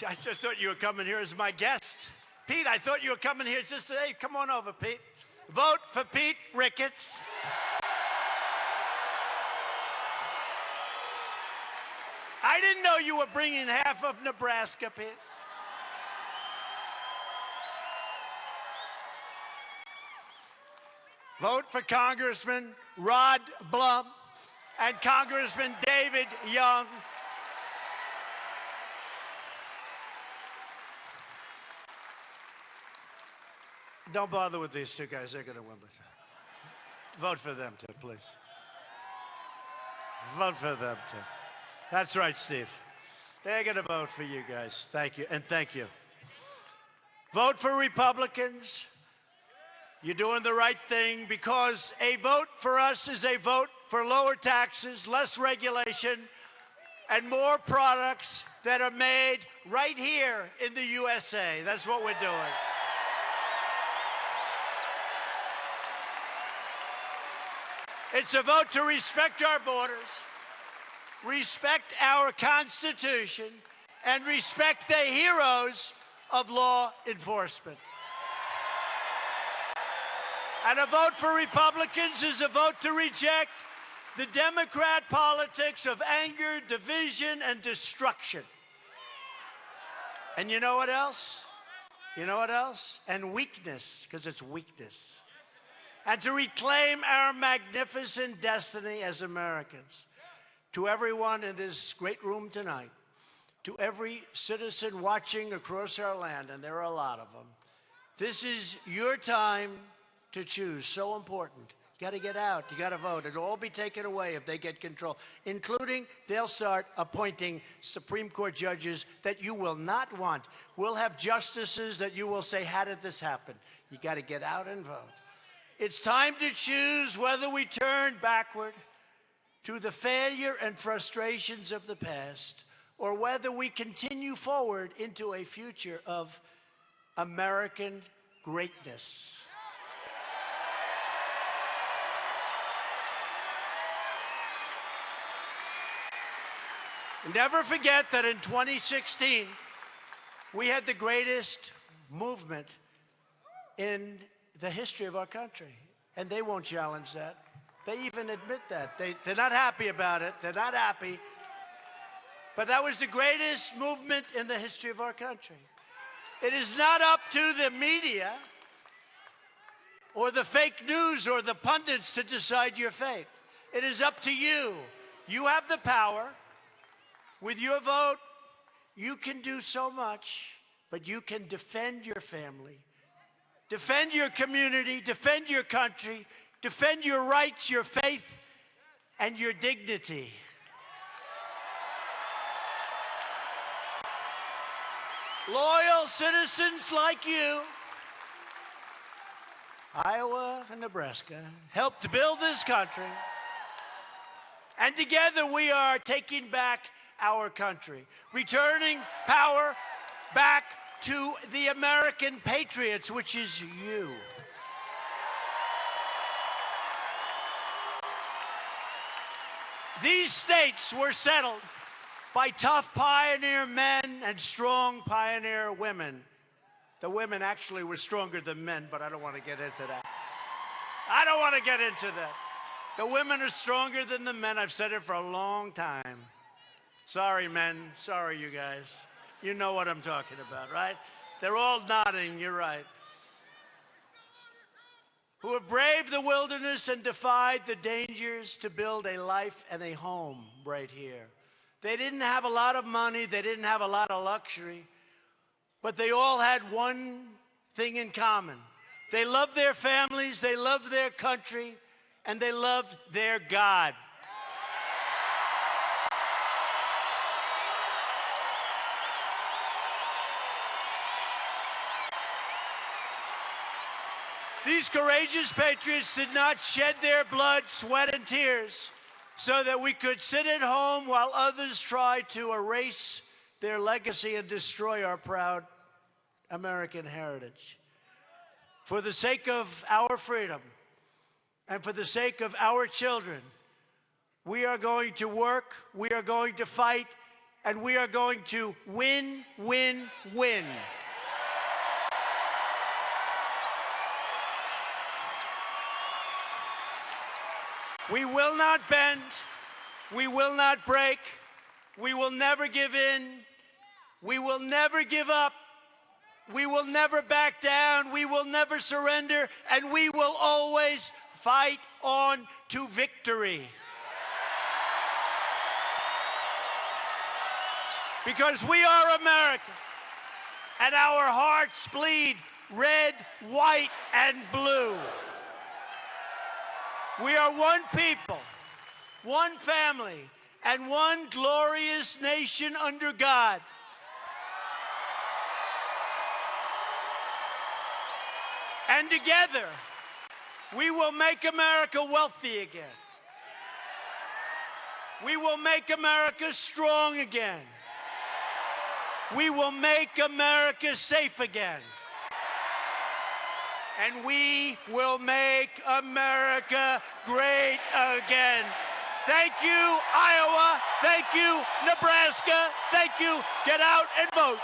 I just thought you were coming here as my guest. Pete, I thought you were coming here just today. Hey, come on over, Pete. Vote for Pete Ricketts. I didn't know you were bringing half of Nebraska, Pete. Vote for Congressman Rod Blum and Congressman David Young. Don't bother with these two guys. They're going to win. Vote for them, too, please. Vote for them, too. That's right, Steve. They're going to vote for you guys. Thank you, and thank you. Vote for Republicans. You're doing the right thing, because a vote for us is a vote for lower taxes, less regulation, and more products that are made right here in the USA. That's what we're doing. It's a vote to respect our borders, respect our Constitution, and respect the heroes of law enforcement. And a vote for Republicans is a vote to reject the Democrat politics of anger, division, and destruction. And you know what else? You know what else? And weakness, because it's weakness. And to reclaim our magnificent destiny as Americans. To everyone in this great room tonight, to every citizen watching across our land, and there are a lot of them, this is your time to choose. So important. You got to get out. You got to vote. It'll all be taken away if they get control, including they'll start appointing Supreme Court judges that you will not want. We'll have justices that you will say, how did this happen? You got to get out and vote. It's time to choose whether we turn backward to the failure and frustrations of the past, or whether we continue forward into a future of American greatness. Never forget that in 2016, we had the greatest movement in the history of our country. And they won't challenge that. They even admit that. They're not happy about it. They're not happy. But that was the greatest movement in the history of our country. It is not up to the media or the fake news or the pundits to decide your fate. It is up to you. You have the power. With your vote, you can do so much, but you can defend your family, defend your community, defend your country, defend your rights, your faith, and your dignity. Loyal citizens like you, Iowa and Nebraska, helped build this country. And together we are taking back our country, returning power back to the American patriots, which is you. These states were settled by tough pioneer men and strong pioneer women. The women actually were stronger than men, but I don't want to get into that. I don't want to get into that. The women are stronger than the men. I've said it for a long time. Sorry, men. Sorry, you guys. You know what I'm talking about, right? They're all nodding. You're right. Who have braved the wilderness and defied the dangers to build a life and a home right here. They didn't have a lot of money. They didn't have a lot of luxury. But they all had one thing in common. They loved their families. They loved their country. And they loved their God. These courageous patriots did not shed their blood, sweat, and tears so that we could sit at home while others tried to erase their legacy and destroy our proud American heritage. For the sake of our freedom and for the sake of our children, we are going to work, we are going to fight, and we are going to win, win, win. We will not bend. We will not break. We will never give in. We will never give up. We will never back down. We will never surrender. And we will always fight on to victory. Because we are America. And our hearts bleed red, white, and blue. We are one people. one family, and one glorious nation under God. And together, we will make America wealthy again. We will make America strong again. We will make America safe again. And we will make America great again. Thank you, Iowa. Thank you, Nebraska. Thank you. Get out and vote.